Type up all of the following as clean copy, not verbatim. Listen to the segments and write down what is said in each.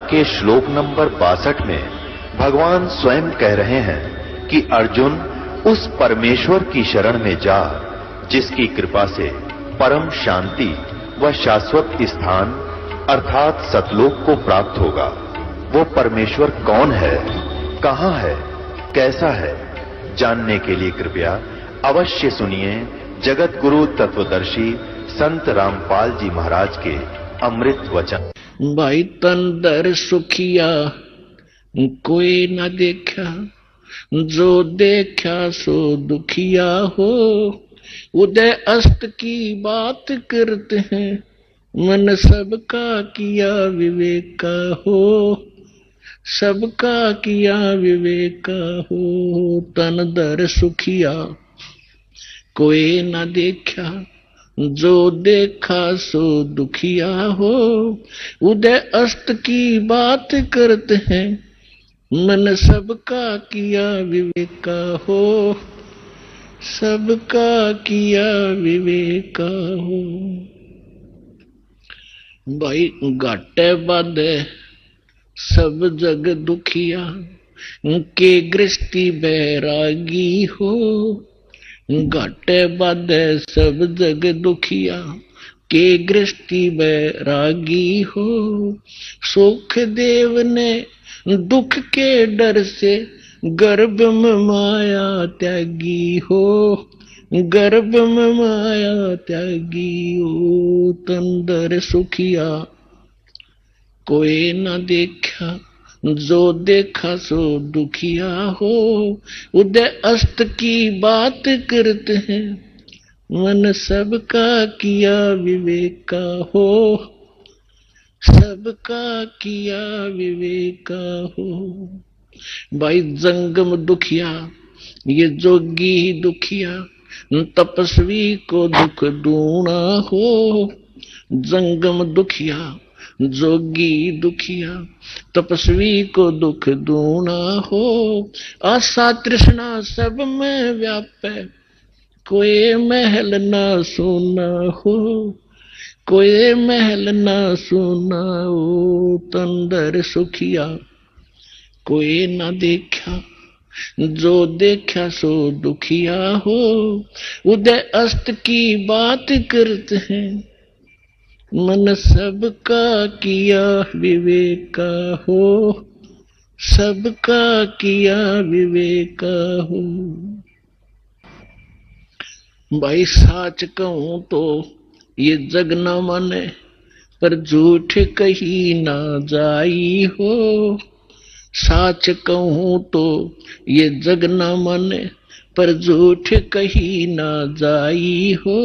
के श्लोक नंबर 62 में भगवान स्वयं कह रहे हैं कि अर्जुन उस परमेश्वर की शरण में जा जिसकी कृपा से परम शांति व शाश्वत स्थान अर्थात सतलोक को प्राप्त होगा। वो परमेश्वर कौन है, कहां है, कैसा है, जानने के लिए कृपया अवश्य सुनिए जगत गुरु तत्वदर्शी संत रामपाल जी महाराज के अमृत वचन। भाई तन दर सुखिया कोई न देखा, जो देखा सो दुखिया हो। उदय अस्त की बात करते हैं, मन सबका किया विवेक का हो, सबका किया विवेक का हो। तन दर सुखिया कोई न देखा, जो देखा सो दुखिया हो। उदय अस्त की बात करते हैं, मन सबका किया विवेक का हो, सबका किया विवेक का हो। भाई घाटे बाधे सब जग दुखिया, के गृहस्थी बैरागी हो। घाटे बाधे सब जग दुखिया, के गृहस्थी बैरागी हो। सुख देव ने दुख के डर से गर्भ में माया त्यागी हो, गर्भ में माया त्यागी हो। तंदर सुखिया कोई न देखा, जो देखा सो दुखिया हो। उदय अस्त की बात करते हैं, मन सबका किया विवेक का हो, सबका किया विवेक का हो। भाई जंगम दुखिया ये जोगी दुखिया, तपस्वी को दुख दूना हो। जंगम दुखिया जोगी दुखिया, तपस्वी को दुख दूना हो। आशा तृष्णा सब में व्यापे, कोई महल ना सुना हो, कोई महल ना सुना हो। तंदर सुखिया कोई ना देखा, जो देखा सो दुखिया हो। उदय अस्त की बात करते हैं, मन सबका किया विवेक का हो, सबका किया विवेक का हो। भाई साच कहूं तो ये जग न माने, पर झूठ कही ना जाई हो। साच कहूं तो ये जग न माने, पर झूठ कही ना जाई हो।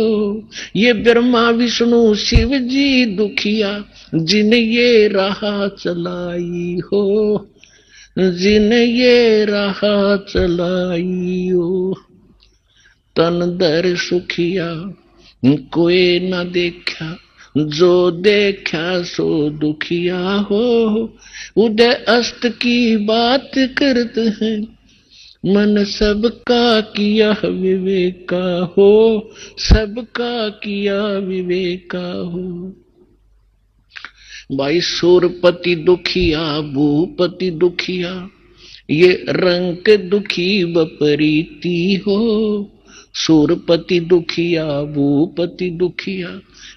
ये ब्रह्मा विष्णु शिव जी दुखिया, जिन ये राह चलाई हो, जिन ये राह चलाई हो। तन दर सुखिया कोई न देखा, जो देखा सो दुखिया हो। उदय अस्त की बात करते हैं, मन सबका किया विवेक का हो, सबका किया विवेक का हो। भाई सूरपति दुखिया भूपति दुखिया, ये रंग दुखी बपरीती हो। सूरपति दुखिया भूपति दुखिया,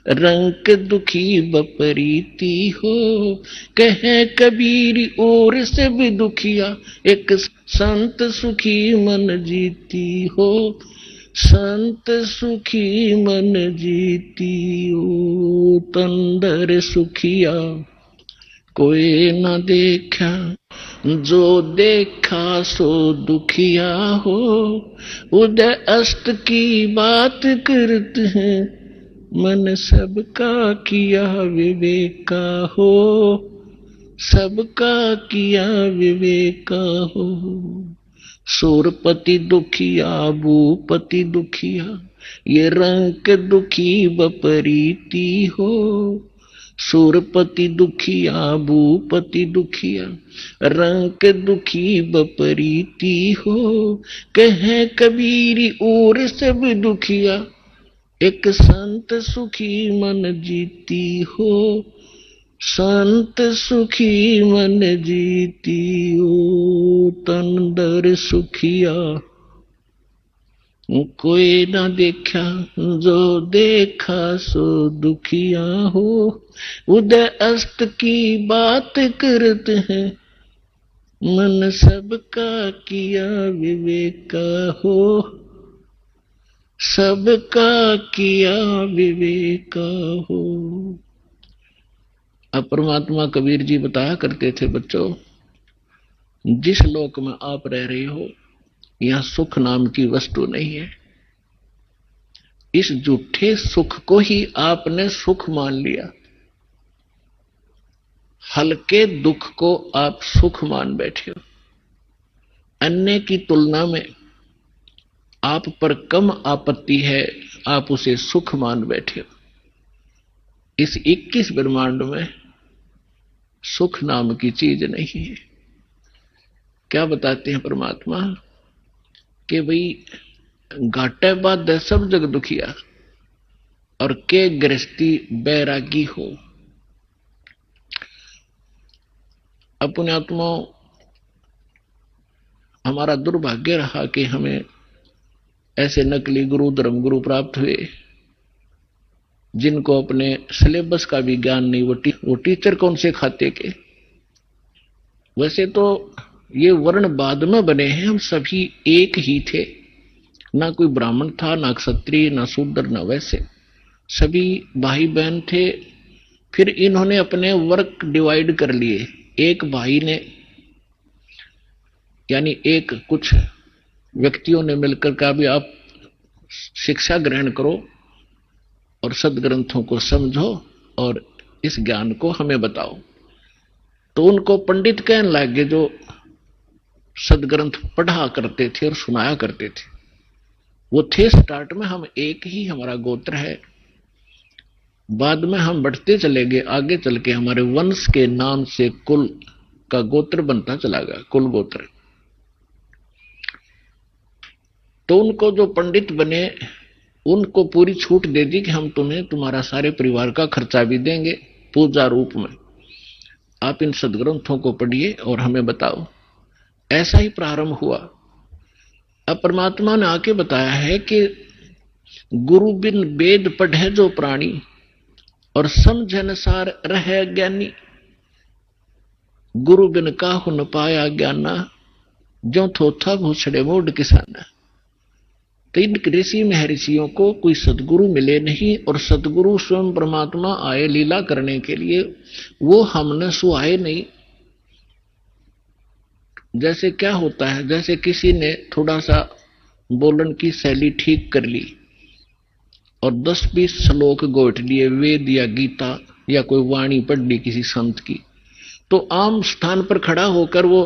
रंग दुखी बपरीती हो। कहे कबीर और से भी दुखिया, एक संत सुखी मन जीती हो, संत सुखी मन जीती हो। तंदर सुखिया कोई न देखा, जो देखा सो दुखिया हो। उदय अस्त की बात करते हैं, मन सबका किया विवेक का हो, सबका किया विवेक का हो। सूरपति दुखिया भूपति दुखिया, ये रंग दुखी बपरीती हो। सूरपति दुखिया भूपति दुखिया, रंग दुखी बपरीती हो। कहे कबीर और सब दुखिया, एक संत सुखी मन जीती हो, संत सुखी मन जीती ओ तन दर सुखिया, कोई ना देखा जो देखा सो दुखिया हो। उदय अस्त की बात करते हैं, मन सबका किया विवेका हो, सबका किया विवेका हो। अब परमात्मा कबीर जी बताया करते थे, बच्चों जिस लोक में आप रह रहे हो यहां सुख नाम की वस्तु नहीं है। इस झूठे सुख को ही आपने सुख मान लिया, हल्के दुख को आप सुख मान बैठे हो। अन्य की तुलना में आप पर कम आपत्ति है, आप उसे सुख मान बैठे हो। इस 21 ब्रह्मांड में सुख नाम की चीज नहीं है। क्या बताते हैं परमात्मा कि भाई घाटे बाद सब जग दुखिया और के गृहस्थी बैरागी हो। अपने आत्मा हमारा दुर्भाग्य रहा कि हमें ऐसे नकली गुरु धर्म गुरु प्राप्त हुए जिनको अपने सिलेबस का भी ज्ञान नहीं। वो टीचर कौन से खाते के। वैसे तो ये वर्ण बाद में बने हैं, हम सभी एक ही थे, ना कोई ब्राह्मण था, ना क्षत्रिय, ना शूद्र, ना वैसे, सभी भाई बहन थे। फिर इन्होंने अपने वर्क डिवाइड कर लिए। एक भाई ने यानी एक कुछ व्यक्तियों ने मिलकर कहा भी आप शिक्षा ग्रहण करो और सदग्रंथों को समझो और इस ज्ञान को हमें बताओ। तो उनको पंडित कहने लगे जो सदग्रंथ पढ़ा करते थे और सुनाया करते थे। वो थे स्टार्ट में हम एक ही, हमारा गोत्र है। बाद में हम बढ़ते चले गए, आगे चल के हमारे वंश के नाम से कुल का गोत्र बनता चला गया, कुल गोत्र। तो उनको जो पंडित बने उनको पूरी छूट दे दी कि हम तुम्हें तुम्हारा सारे परिवार का खर्चा भी देंगे पूजा रूप में, आप इन सदग्रंथों को पढ़िए और हमें बताओ। ऐसा ही प्रारंभ हुआ। अब परमात्मा ने आके बताया है कि गुरु बिन वेद पढ़े जो प्राणी और समझन सार रहे ज्ञानी, गुरु बिन काहु न पाया ज्ञाना, जो थोथा भूसड़े मोड किसाना। तो इन ऋषि महर्षियों को कोई सदगुरु मिले नहीं और सदगुरु स्वयं परमात्मा आए लीला करने के लिए, वो हमने सुहाए नहीं। जैसे क्या होता है, जैसे किसी ने थोड़ा सा बोलन की शैली ठीक कर ली और 10-20 श्लोक गोट लिए वेद या गीता या कोई वाणी पढ़ ली किसी संत की, तो आम स्थान पर खड़ा होकर वो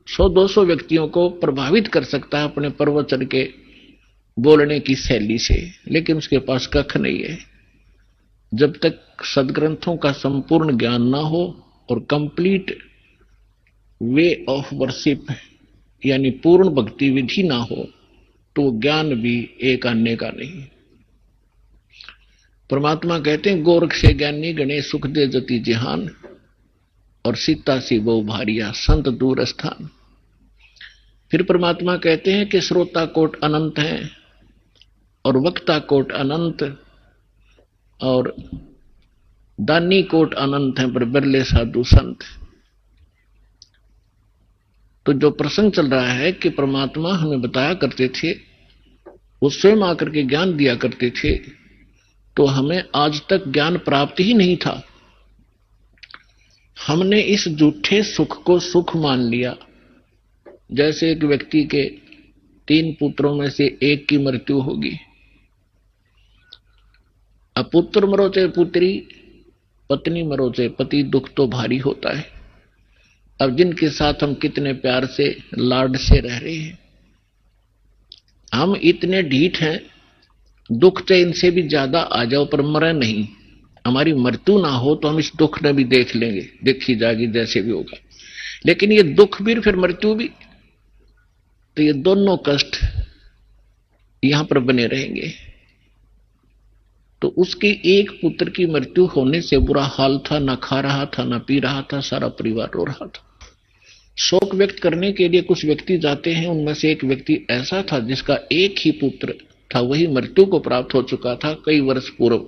100-200 व्यक्तियों को प्रभावित कर सकता है अपने प्रवचन के बोलने की शैली से, लेकिन उसके पास कख नहीं है। जब तक सदग्रंथों का संपूर्ण ज्ञान ना हो और कंप्लीट वे ऑफ वर्शिप यानी पूर्ण भक्ति विधि ना हो, तो ज्ञान भी एक आने का नहीं। परमात्मा कहते हैं गोरख से ज्ञानी गणेश सुख दे जति जहान, और सीता सी बहु भारिया संत दूर स्थान। फिर परमात्मा कहते हैं कि श्रोता कोट अनंत हैं और वक्ता कोट अनंत और दानी कोट अनंत हैं, पर बिरले साधु संत। तो जो प्रसंग चल रहा है कि परमात्मा हमें बताया करते थे, वो स्वयं आकर के ज्ञान दिया करते थे, तो हमें आज तक ज्ञान प्राप्त ही नहीं था। हमने इस झूठे सुख को सुख मान लिया। जैसे एक व्यक्ति के 3 पुत्रों में से एक की मृत्यु होगी। अब पुत्र मरो चाहे पुत्री, पत्नी मरो चाहे पति, दुख तो भारी होता है। अब जिनके साथ हम कितने प्यार से लाड से रह रहे हैं, हम इतने ढीठ हैं, दुख चाहे इनसे भी ज्यादा आ जाओ पर मरे नहीं। हमारी मृत्यु ना हो तो हम इस दुख ने भी देख लेंगे, देखी जाएगी जैसे भी होगा। लेकिन ये दुख भी फिर मृत्यु भी, तो ये दोनों कष्ट यहां पर बने रहेंगे। तो उसके एक पुत्र की मृत्यु होने से बुरा हाल था, ना खा रहा था, ना पी रहा था, सारा परिवार रो रहा था। शोक व्यक्त करने के लिए कुछ व्यक्ति जाते हैं, उनमें से एक व्यक्ति ऐसा था जिसका एक ही पुत्र था, वही मृत्यु को प्राप्त हो चुका था कई वर्ष पूर्व।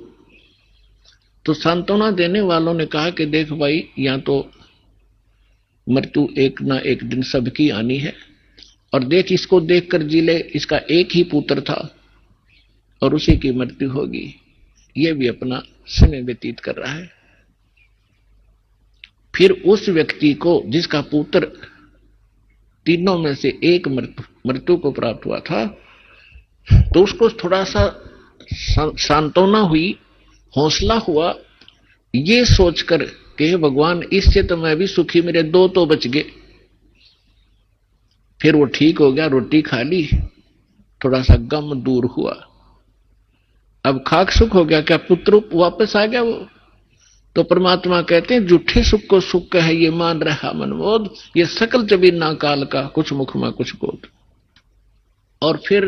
तो सांत्वना देने वालों ने कहा कि देख भाई, या तो मृत्यु एक ना एक दिन सबकी आनी है, और देख इसको देखकर जी ले, इसका एक ही पुत्र था और उसी की मृत्यु होगी, ये भी अपना समय व्यतीत कर रहा है। फिर उस व्यक्ति को जिसका पुत्र तीनों में से एक मृत्यु को प्राप्त हुआ था, तो उसको थोड़ा सा सांत्वना हुई, हौसला हुआ, ये सोचकर कि भगवान इससे तो मैं भी सुखी, मेरे दो तो बच गए। फिर वो ठीक हो गया, रोटी खा ली, थोड़ा सा गम दूर हुआ। अब खाक सुख हो गया, क्या पुत्र वापस आ गया वो? तो परमात्मा कहते हैं झूठे सुख को सुख का है, ये मान रहा मनमोद, ये सकल जबीना काल का, कुछ मुख में कुछ बोध। और फिर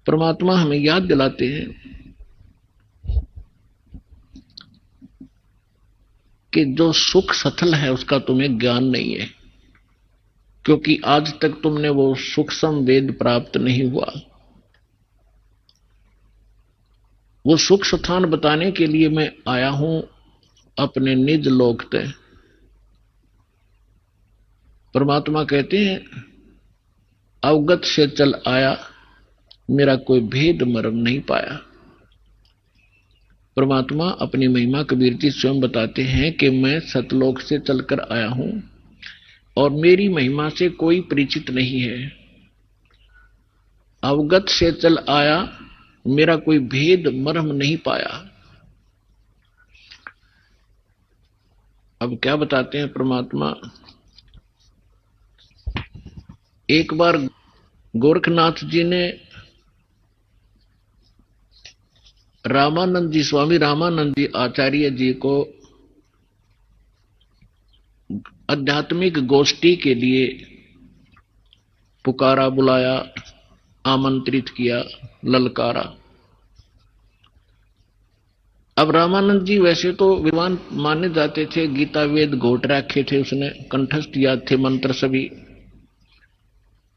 परमात्मा हमें याद दिलाते हैं कि जो सुख सथल है उसका तुम्हें ज्ञान नहीं है, क्योंकि आज तक तुमने वो सूक्ष्म वेद प्राप्त नहीं हुआ। वो सुख स्थान बताने के लिए मैं आया हूं अपने निज लोक तय। परमात्मा कहते हैं अवगत से चल आया, मेरा कोई भेद मर्म नहीं पाया। परमात्मा अपनी महिमा कबीर जी स्वयं बताते हैं कि मैं सतलोक से चलकर आया हूं और मेरी महिमा से कोई परिचित नहीं है। अवगत से चल आया, मेरा कोई भेद मर्म नहीं पाया। अब क्या बताते हैं परमात्मा? एक बार गोरखनाथ जी ने रामानंद जी, स्वामी रामानंद जी आचार्य जी को आध्यात्मिक गोष्ठी के लिए पुकारा, बुलाया, आमंत्रित किया, ललकारा। अब रामानंद जी वैसे तो विद्वान माने जाते थे, गीता वेद घोट रखे थे, उसने कंठस्थ याद थे मंत्र सभी,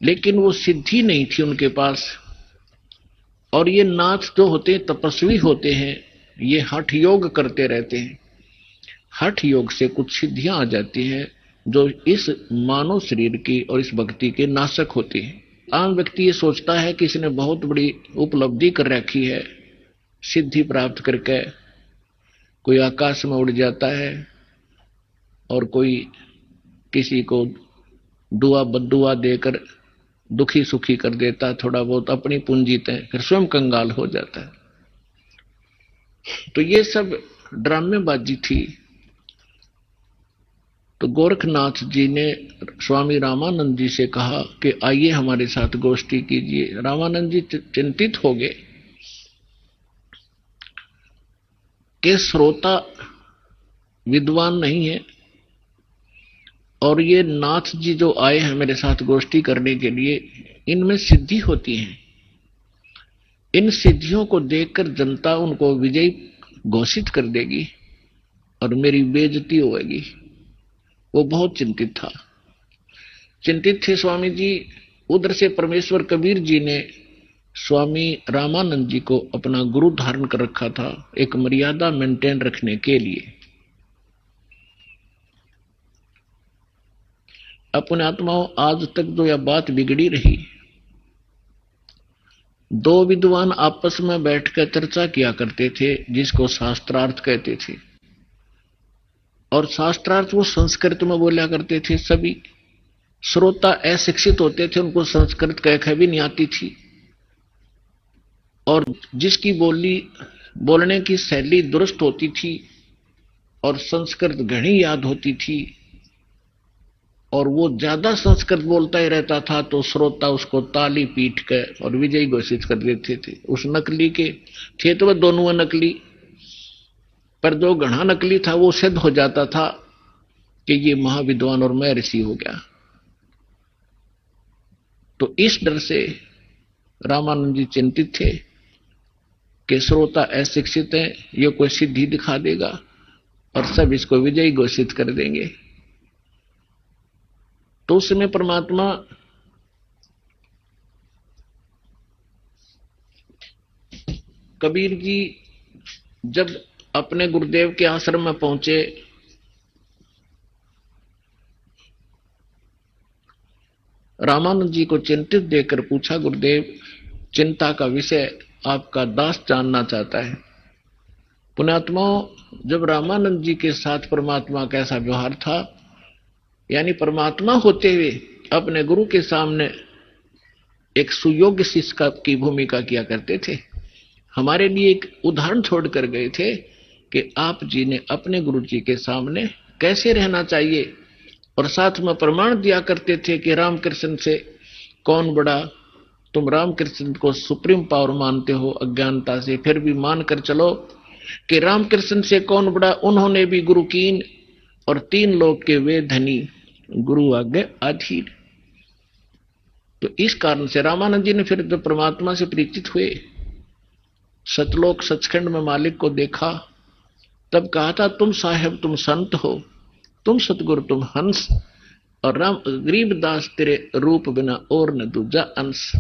लेकिन वो सिद्धि नहीं थी उनके पास। और ये नाथ जो होते हैं तपस्वी होते हैं, ये हठ योग करते रहते हैं। हठ योग से कुछ सिद्धियां आ जाती हैं जो इस मानव शरीर की और इस भक्ति के नाशक होती हैं। आम व्यक्ति ये सोचता है कि इसने बहुत बड़ी उपलब्धि कर रखी है, सिद्धि प्राप्त करके कोई आकाश में उड़ जाता है और कोई किसी को दुआ बद्दुआ देकर दुखी सुखी कर देता, थोड़ा बहुत अपनी पूंजी तय, फिर स्वयं कंगाल हो जाता है। तो ये सब ड्रामेबाजी थी। तो गोरखनाथ जी ने स्वामी रामानंद जी से कहा कि आइए हमारे साथ गोष्ठी कीजिए। रामानंद जी चिंतित हो गए कि श्रोता विद्वान नहीं है और ये नाथ जी जो आए हैं मेरे साथ गोष्ठी करने के लिए, इनमें सिद्धि होती है। इन सिद्धियों को देखकर जनता उनको विजयी घोषित कर देगी और मेरी बेइज्जती होगी। वो बहुत चिंतित था, चिंतित थे स्वामी जी। उधर से परमेश्वर कबीर जी ने स्वामी रामानंद जी को अपना गुरु धारण कर रखा था, एक मर्यादा मेंटेन रखने के लिए। अपने आत्माओं, आज तक जो यह बात बिगड़ी रही, दो विद्वान आपस में बैठकर चर्चा किया करते थे जिसको शास्त्रार्थ कहते थे, और शास्त्रार्थ वो संस्कृत में बोला करते थे। सभी श्रोता अशिक्षित होते थे, उनको संस्कृत कह भी नहीं आती थी, और जिसकी बोलने की शैली दुरुस्त होती थी और संस्कृत घनी याद होती थी और वो ज्यादा संस्कृत बोलता ही रहता था, तो श्रोता उसको ताली पीट कर और विजयी घोषित कर देते थे। उस नकली के थे तो वह दोनों नकली, पर जो घना नकली था वो सिद्ध हो जाता था कि ये महाविद्वान और मैं ऋषि हो गया। तो इस डर से रामानंद जी चिंतित थे कि श्रोता अशिक्षित है, ये कोई सिद्धि दिखा देगा और सब इसको विजयी घोषित कर देंगे। तो उस समय परमात्मा कबीर जी जब अपने गुरुदेव के आश्रम में पहुंचे, रामानंद जी को चिंतित देखकर पूछा, गुरुदेव, चिंता का विषय आपका दास जानना चाहता है। पुण्यात्माओं, जब रामानंद जी के साथ परमात्मा का ऐसा व्यवहार था, यानी परमात्मा होते हुए अपने गुरु के सामने एक सुयोग्य शिष्य की भूमिका किया करते थे। हमारे लिए एक उदाहरण छोड़कर गए थे कि आप जी ने अपने गुरु जी के सामने कैसे रहना चाहिए, और साथ में प्रमाण दिया करते थे कि रामकृष्ण से कौन बड़ा। तुम रामकृष्ण को सुप्रीम पावर मानते हो अज्ञानता से, फिर भी मानकर चलो कि रामकृष्ण से कौन बड़ा। उन्होंने भी गुरु कीन और 3 लोक के वे धनी, गुरु आज्ञा अधीर। तो इस कारण से रामानंद जी ने फिर जब परमात्मा से परिचित हुए, सतलोक सचखंड में मालिक को देखा, तब कहा था, तुम साहेब तुम संत हो, तुम सतगुरु तुम हंस, और राम गरीबदास तेरे रूप बिना और न दूजा अंश।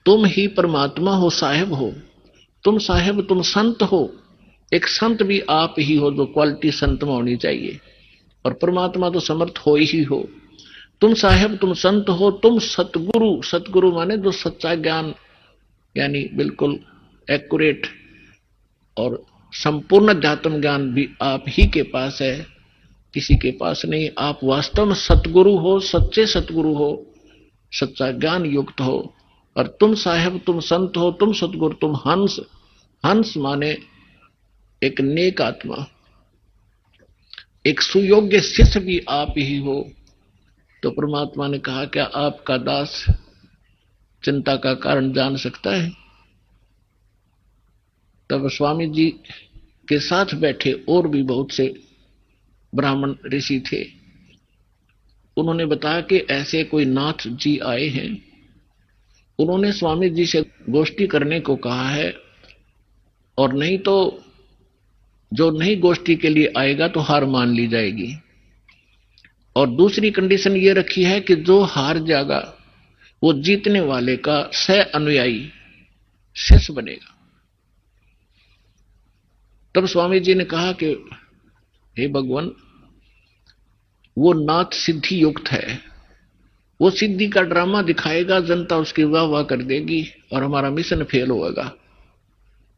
तुम ही परमात्मा हो, साहेब हो, तुम साहेब तुम संत हो। एक संत भी आप ही हो, जो क्वालिटी संत में होनी चाहिए, और परमात्मा तो समर्थ हो ही हो। तुम साहेब तुम संत हो, तुम सतगुरु, सतगुरु माने जो सच्चा ज्ञान, यानी बिल्कुल एक्यूरेट और संपूर्ण अध्यात्म ज्ञान भी आप ही के पास है, किसी के पास नहीं। आप वास्तव में सतगुरु हो, सच्चे सतगुरु हो, सच्चा ज्ञान युक्त हो। और तुम साहेब तुम संत हो, तुम सतगुरु तुम हंस। हंस माने एक नेक आत्मा, एक सुयोग्य शिष्य भी आप ही हो। तो परमात्मा ने कहा, क्या आपका दास चिंता का कारण जान सकता है? तब स्वामी जी के साथ बैठे और भी बहुत से ब्राह्मण ऋषि थे। उन्होंने बताया कि ऐसे कोई नाथ जी आए हैं, उन्होंने स्वामी जी से गोष्ठी करने को कहा है, और नहीं तो जो नहीं गोष्ठी के लिए आएगा तो हार मान ली जाएगी। और दूसरी कंडीशन ये रखी है कि जो हार जाएगा वो जीतने वाले का सह अनुयायी शिष्य बनेगा। तब स्वामी जी ने कहा कि हे भगवान, वो नाथ सिद्धि युक्त है, वो सिद्धि का ड्रामा दिखाएगा, जनता उसकी वाह वाह कर देगी और हमारा मिशन फेल होगा।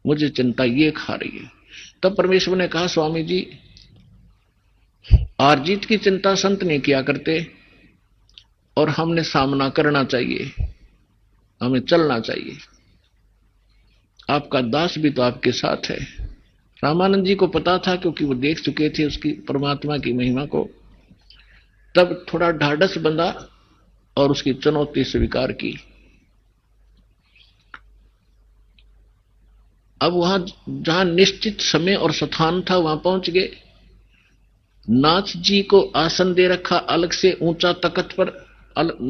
मुझे चिंता ये खा रही है। तब परमेश्वर ने कहा, स्वामी जी, हार जीत की चिंता संत नहीं किया करते, और हमने सामना करना चाहिए, हमें चलना चाहिए। आपका दास भी तो आपके साथ है। रामानंद जी को पता था, क्योंकि वो देख चुके थे उसकी परमात्मा की महिमा को। तब थोड़ा ढाढ़स बंधा और उसकी चुनौती स्वीकार की। अब वहां जहां निश्चित समय और स्थान था वहां पहुंच गए। नाथ जी को आसन दे रखा अलग से, ऊंचा तख्त पर,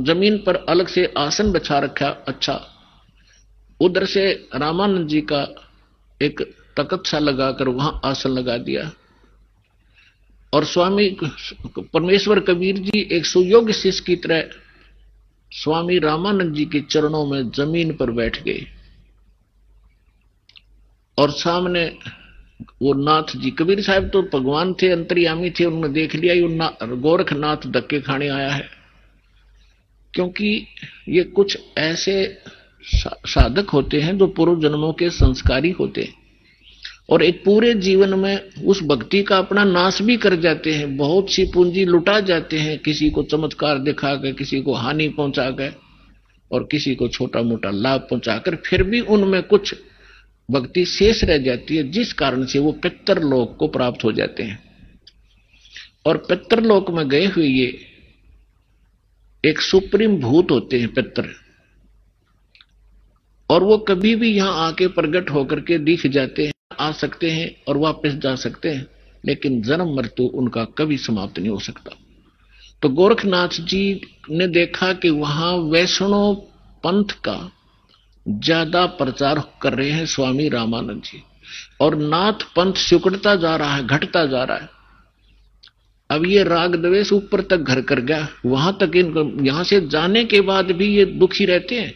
जमीन पर अलग से आसन बिछा रखा। अच्छा, उधर से रामानंद जी का एक तख्त सा लगाकर वहां आसन लगा दिया। और स्वामी परमेश्वर कबीर जी एक सुयोग्य शिष्य की तरह स्वामी रामानंद जी के चरणों में जमीन पर बैठ गए। और सामने वो नाथ जी, कबीर साहब तो भगवान थे, अंतर्यामी थे, उन्होंने देख लिया ये गोरखनाथ धक्के खाने आया है। क्योंकि ये कुछ ऐसे साधक होते हैं जो पूर्व जन्मों के संस्कारी होते हैं, और एक पूरे जीवन में उस भक्ति का अपना नाश भी कर जाते हैं। बहुत सी पूंजी लुटा जाते हैं, किसी को चमत्कार दिखाकर, किसी को हानि पहुंचाकर, और किसी को छोटा मोटा लाभ पहुंचाकर, फिर भी उनमें कुछ भक्ति शेष रह जाती है, जिस कारण से वो पितरलोक को प्राप्त हो जाते हैं। और पितरलोक में गए हुए ये एक सुप्रीम भूत होते हैं पितर, और वो कभी भी यहां आके प्रकट होकर के दिख जाते हैं, आ सकते हैं और वापस जा सकते हैं, लेकिन जन्म मृत्यु उनका कभी समाप्त नहीं हो सकता। तो गोरखनाथ जी ने देखा कि वहां वैष्णव पंथ का ज्यादा प्रचार कर रहे हैं स्वामी रामानंद जी, और नाथ पंथ सिकुड़ता जा रहा है, घटता जा रहा है। अब ये राग द्वेष ऊपर तक घर कर गया, वहां तक इनको, यहां से जाने के बाद भी ये दुखी रहते हैं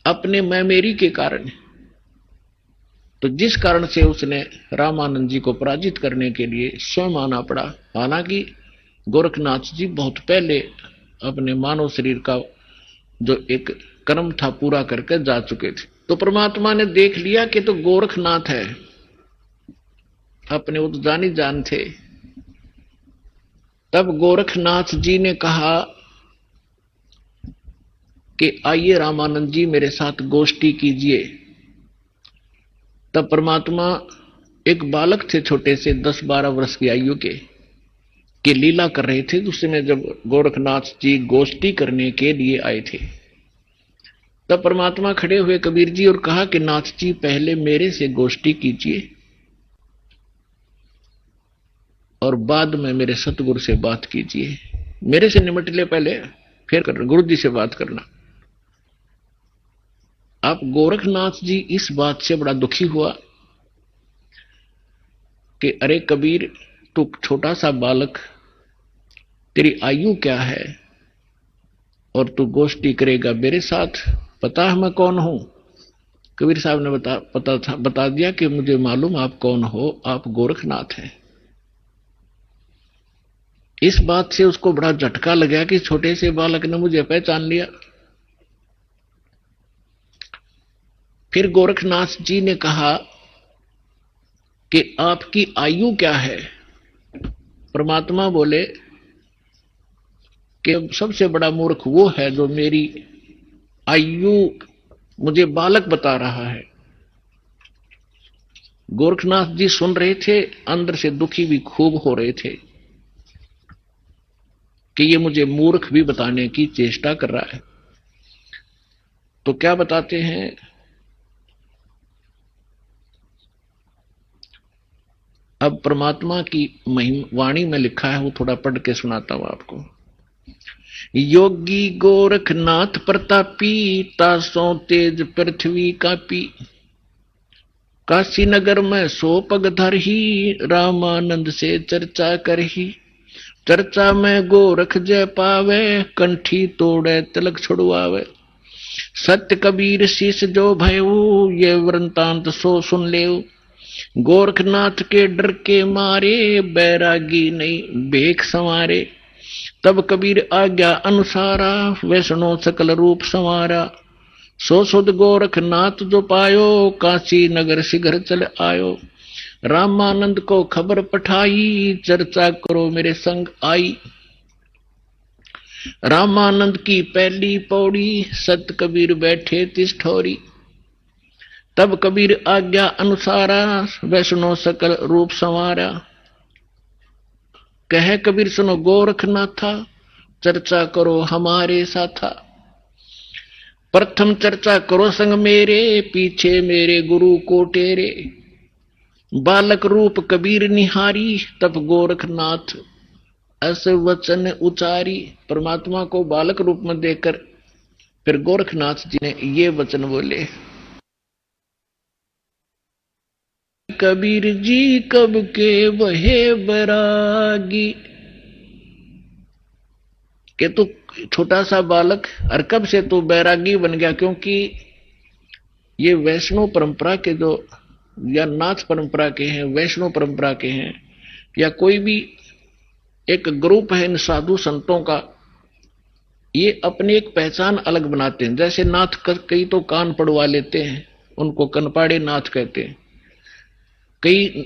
अपने मैं मेरी के कारण। तो जिस कारण से उसने रामानंद जी को पराजित करने के लिए स्वयं आना पड़ा। हालांकि गोरखनाथ जी बहुत पहले अपने मानव शरीर का जो एक कर्म था पूरा करके जा चुके थे। तो परमात्मा ने देख लिया कि तो गोरखनाथ है, अपने वो तो जानी जान थे। तब गोरखनाथ जी ने कहा कि आइए रामानंद जी मेरे साथ गोष्ठी कीजिए। तब परमात्मा एक बालक थे छोटे से 10-12 वर्ष की आयु के लीला कर रहे थे। उस समय जब गोरखनाथ जी गोष्ठी करने के लिए आए थे, तब परमात्मा खड़े हुए कबीर जी और कहा कि नाथ जी पहले मेरे से गोष्ठी कीजिए और बाद में मेरे सतगुरु से बात कीजिए। मेरे से निमट ले पहले, फिर करना, गुरु जी से बात करना। आप गोरखनाथ जी इस बात से बड़ा दुखी हुआ कि अरे कबीर, तू छोटा सा बालक, तेरी आयु क्या है और तू गोष्ठी करेगा मेरे साथ? पता है मैं कौन हूं? कबीर साहब ने बता दिया कि मुझे मालूम आप कौन हो, आप गोरखनाथ हैं। इस बात से उसको बड़ा झटका लगा कि छोटे से बालक ने मुझे पहचान लिया। फिर गोरखनाथ जी ने कहा कि आपकी आयु क्या है? परमात्मा बोले कि सबसे बड़ा मूर्ख वो है जो मेरी आयु मुझे बालक बता रहा है। गोरखनाथ जी सुन रहे थे, अंदर से दुखी भी खूब हो रहे थे कि ये मुझे मूर्ख भी बताने की चेष्टा कर रहा है। तो क्या बताते हैं, अब परमात्मा की वाणी में लिखा है, वो थोड़ा पढ़ के सुनाता हूं आपको। योगी गोरखनाथ प्रतापी, तासों तेज पृथ्वी कापी, काशी नगर में 100 पग धरही, रामानंद से चर्चा करही। चर्चा में गोरख जय पावे, कंठी तोड़े तिलक छुड़वावे। सत्य कबीर शीश जो भयऊ, ये वृंतांत सो सुन लेऊ। गोरखनाथ के डर के मारे, बैरागी नहीं भेख संवारे। तब कबीर आज्ञा अनुसारा, वैष्णो सकल रूप संवारा। सो सुध गोरखनाथ जो पायो, काशी नगर शीघ्र चल आयो। रामानंद को खबर पठाई, चर्चा करो मेरे संग आई। रामानंद की पहली पौड़ी, सत कबीर बैठे तिस ठोरी। तब कबीर आज्ञा अनुसारा, वैष्णो सकल रूप संवारा। कहे कबीर सुनो गोरखनाथा, चर्चा करो हमारे साथा। प्रथम चर्चा करो संग मेरे, पीछे मेरे गुरु को टेरे। बालक रूप कबीर निहारी, तब गोरखनाथ ऐसे वचन उचारी। परमात्मा को बालक रूप में देखकर फिर गोरखनाथ जी ने ये वचन बोले, कबीर जी कब के वहे बैरागी। कि तू छोटा सा बालक और कब से तू बैरागी बन गया? क्योंकि ये वैष्णव परंपरा के जो, या नाथ परंपरा के हैं, वैष्णव परंपरा के हैं, या कोई भी एक ग्रुप है इन साधु संतों का, ये अपनी एक पहचान अलग बनाते हैं। जैसे नाथ कई तो कान पड़वा लेते हैं, उनको कनपाड़े नाथ कहते हैं। कई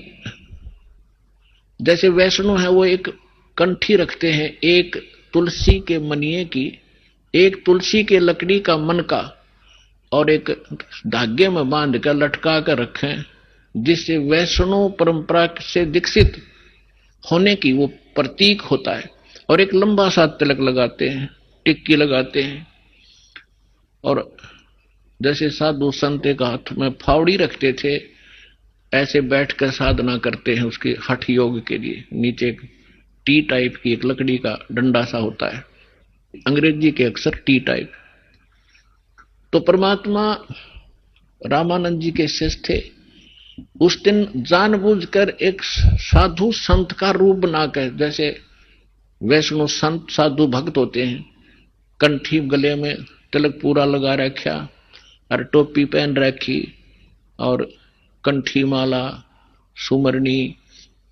जैसे वैष्णव है वो एक कंठी रखते हैं, एक तुलसी के मनिए की, एक तुलसी के लकड़ी का मन का, और एक धागे में बांध कर लटका कर रखें, जिससे वैष्णव परंपरा से दीक्षित होने की वो प्रतीक होता है। और एक लंबा सा तिलक लगाते हैं, टिक्की लगाते हैं। और जैसे साधु संत एक हाथ में फावड़ी रखते थे, ऐसे बैठकर साधना करते हैं उसके हठ योग के लिए। नीचे एक टी टाइप की एक लकड़ी का डंडा सा होता है, अंग्रेजी के अक्षर टी टाइप। तो परमात्मा रामानंद जी के शिष्य थे। उस दिन जानबूझकर एक साधु संत का रूप बनाकर, जैसे वैष्णव संत साधु भक्त होते हैं, कंठी गले में तिलक पूरा लगा रखा और टोपी पहन रखी और कंठी माला सुमरनी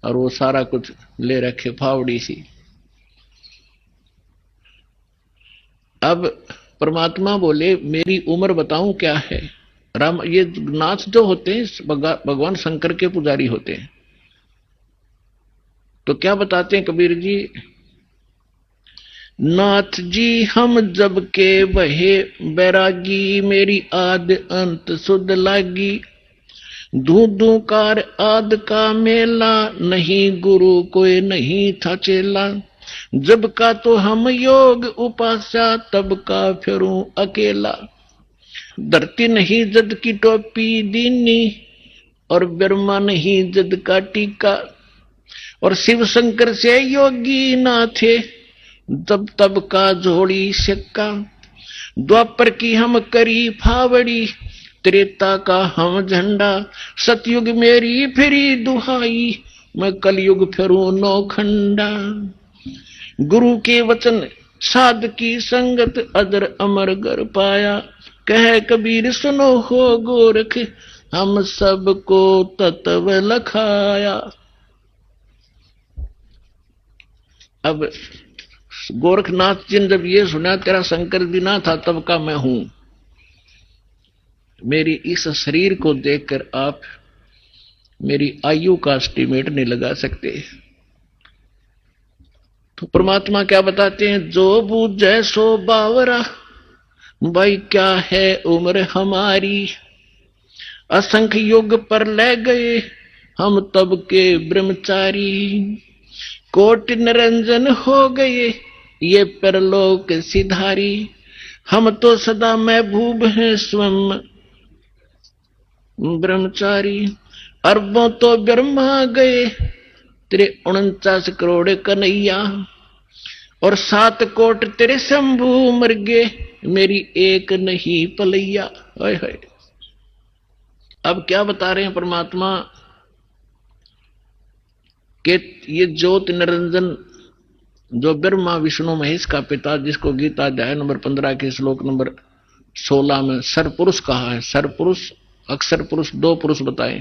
और वो सारा कुछ ले रखे, फावड़ी सी। अब परमात्मा बोले मेरी उम्र बताऊं क्या है। राम, ये नाथ जो होते हैं भगवान शंकर के पुजारी होते हैं, तो क्या बताते हैं कबीर जी, नाथ जी हम जब के बहे बैरागी, मेरी आद अंत सुध लागी, धू धू कार आद का मेला, नहीं गुरु कोई नहीं था चेला, जब का तो हम योग उपास्या, तब का फिरूं अकेला, धरती नहीं जद की टोपी दीनी, और ब्रह्मा नहीं जद का टीका, और शिव शंकर से योगी ना थे, जब तब का जोड़ी सिक्का, द्वापर की हम करी फावड़ी, त्रेता का हम झंडा, सतयुग मेरी फिरी दुहाई, मैं कलयुग फिरूं नौखंडा, गुरु के वचन साध की संगत, अदर अमर गर पाया, कह कबीर सुनो हो गोरख, हम सबको तत्व लखाया। अब गोरखनाथ जी ने जब ये सुना तेरा शंकर भी ना था तब का मैं हूं, मेरी इस शरीर को देखकर आप मेरी आयु का एस्टीमेट नहीं लगा सकते। तो परमात्मा क्या बताते हैं, जो बूझे सो बावरा, भाई क्या है उम्र हमारी, असंख्य युग पर ले गए हम तब के ब्रह्मचारी, कोटि निरंजन हो गए ये परलोक सिधारी, हम तो सदा महबूब हैं स्वयं ब्रह्मचारी, अरबों तो ब्रह्मा गए तेरे 49 करोड़ कन्हैया, और 7 कोट तेरे शंभू मर गए मेरी एक नहीं पलैया। हाय हाय। अब क्या बता रहे हैं परमात्मा कि ये ज्योत निरंजन जो ब्रह्मा विष्णु महेश का पिता, जिसको गीता अध्याय नंबर 15 के श्लोक नंबर 16 में सरपुरुष कहा है, सरपुरुष अक्षर पुरुष 2 पुरुष बताए,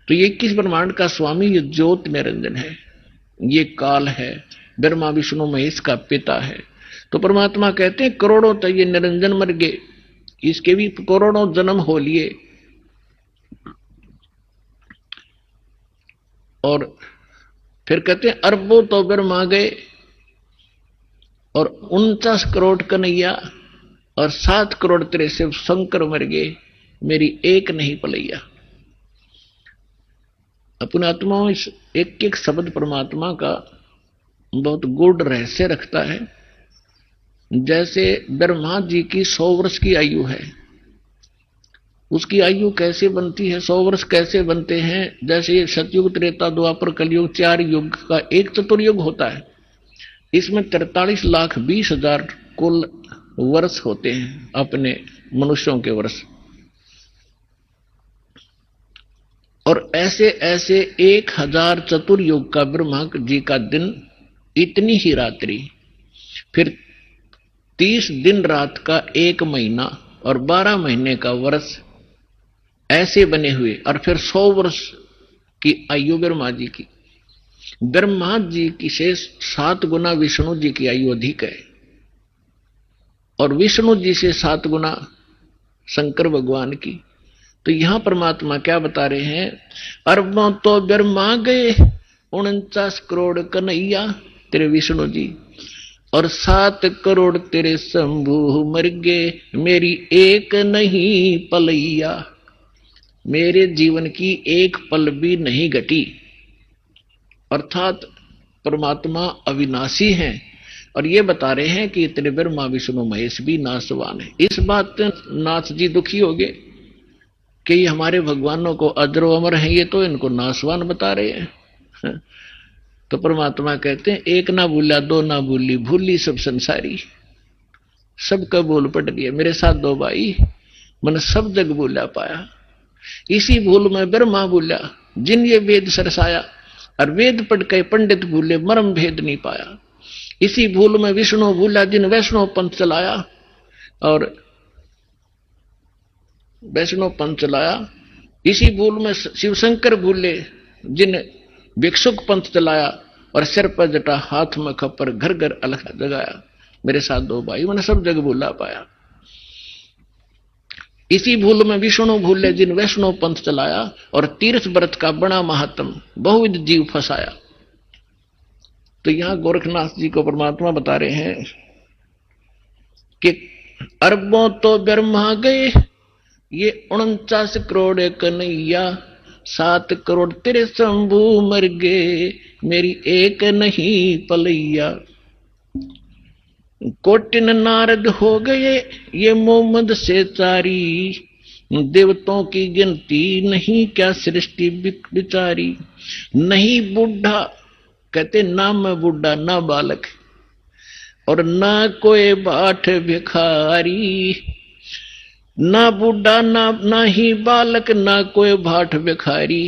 तो ये 21 ब्रह्मांड का स्वामी ये ज्योत निरंजन है, ये काल है, ब्रह्मा विष्णु महेश का पिता है। तो परमात्मा कहते हैं करोड़ों तक ये निरंजन मर गए, इसके भी करोड़ों जन्म हो लिए, और फिर कहते हैं अरबों तो ब्रह्मा गए और 49 करोड़ कन्हैया और 7 करोड़ तेरे शिव शंकर मर गए मेरी एक नहीं पलैया। अपने आत्माओं इस एक एक शब्द परमात्मा का बहुत गूढ़ रहस्य रखता है। जैसे ब्रह्मा जी की 100 वर्ष की आयु है, उसकी आयु कैसे बनती है, 100 वर्ष कैसे बनते हैं, जैसे ये सतयुग त्रेता द्वापर कलयुग 4 युग का एक चतुर्युग होता है, इसमें 43,20,000 कुल वर्ष होते हैं अपने मनुष्यों के वर्ष, और ऐसे ऐसे 1000 चतुर्युग का ब्रह्मा जी का दिन, इतनी ही रात्रि, फिर 30 दिन रात का 1 महीना और 12 महीने का वर्ष ऐसे बने हुए, और फिर 100 वर्ष की आयु ब्रह्मा जी की। ब्रह्मा जी की से 7 गुना विष्णु जी की आयु अधिक है, और विष्णु जी से 7 गुना शंकर भगवान की। तो यहां परमात्मा क्या बता रहे हैं, अरबों तो ब्रह्मा गए 49 करोड़ कन्हैया तेरे विष्णु जी, और 7 करोड़ तेरे शंभू मर गए मेरी एक नहीं पलैया, मेरे जीवन की एक पल भी नहीं घटी। अर्थात परमात्मा अविनाशी हैं, और ये बता रहे हैं कि इतने ब्रह्मा विष्णु महेश भी नाशवान है। इस बात पे नाथ जी दुखी हो गए कि ये हमारे भगवानों को अजरो अमर है, ये तो इनको नाशवान बता रहे हैं। तो परमात्मा कहते हैं एक ना भूला 2 ना भूली, भूली सब संसारी, सबका बोल पट गया। मेरे साथ 2 भाई मैंने सब जग भूला पाया। इसी भूल में ब्रह्मा भूला जिन ये वेद सरसाया, और वेद पढ़ के पंडित भूले मर्म भेद नहीं पाया। इसी भूल में विष्णु भूला जिन वैष्णव पंथ चलाया, और वैष्णव पंथ चलाया। इसी भूल में शिव शंकर भूले जिन भिक्षुक पंथ चलाया, और सिर पर जटा हाथ में खप्पर घर घर अलग जगाया। मेरे साथ दो भाई मैंने सब जग भूला पाया। इसी भूल में विष्णु भूले जिन वैष्णव पंथ चलाया, और तीर्थ व्रत का बड़ा महात्म बहुविध जीव फंसाया। तो यहां गोरखनाथ जी को परमात्मा बता रहे हैं कि अरबों तो ब्रह्मा गए, ये 49 करोड़ कन्हैया, 7 करोड़ तेरे शंभू मर गए, मेरी एक नहीं पलैया। कोटिन नारद हो गए ये मोहम्मद से चारी, देवताओं की गिनती नहीं क्या सृष्टि बिचारी। नहीं बूढ़ा कहते ना मैं बूढ़ा ना बालक, और ना कोई बाट भिखारी। ना बूढ़ा ना ही बालक, ना कोई भाट भिखारी।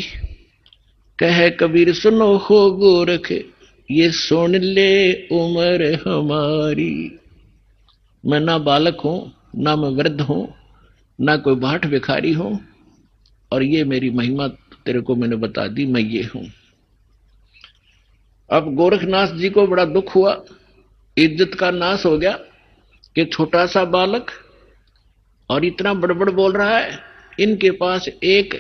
कहे कबीर सुनो हो गोरख, ये सुन ले उम्र हमारी। मैं ना बालक हूं, ना मैं वृद्ध हूं, ना कोई भाट भिखारी हूं, और ये मेरी महिमा तेरे को मैंने बता दी, मैं ये हूं। अब गोरखनाथ जी को बड़ा दुख हुआ, इज्जत का नाश हो गया कि छोटा सा बालक और इतना बड़बड़ बोल रहा है। इनके पास एक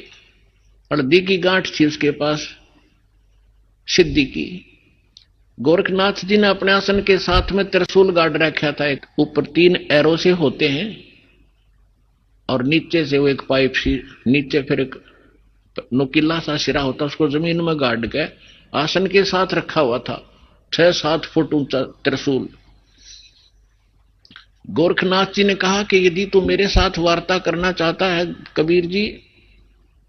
हल्दी की गांठ थी, उसके पास सिद्धि की। गोरखनाथ जी ने अपने आसन के साथ में त्रिशूल गाड़ रखा था। एक ऊपर 3 एरो से होते हैं, और नीचे से वो एक पाइप सी, नीचे फिर एक नुकीला सा सिरा होता, उसको जमीन में गाड़ के आसन के साथ रखा हुआ था। 6-7 फुट ऊंचा त्रिशूल। गोरखनाथ जी ने कहा कि यदि तू मेरे साथ वार्ता करना चाहता है कबीर जी,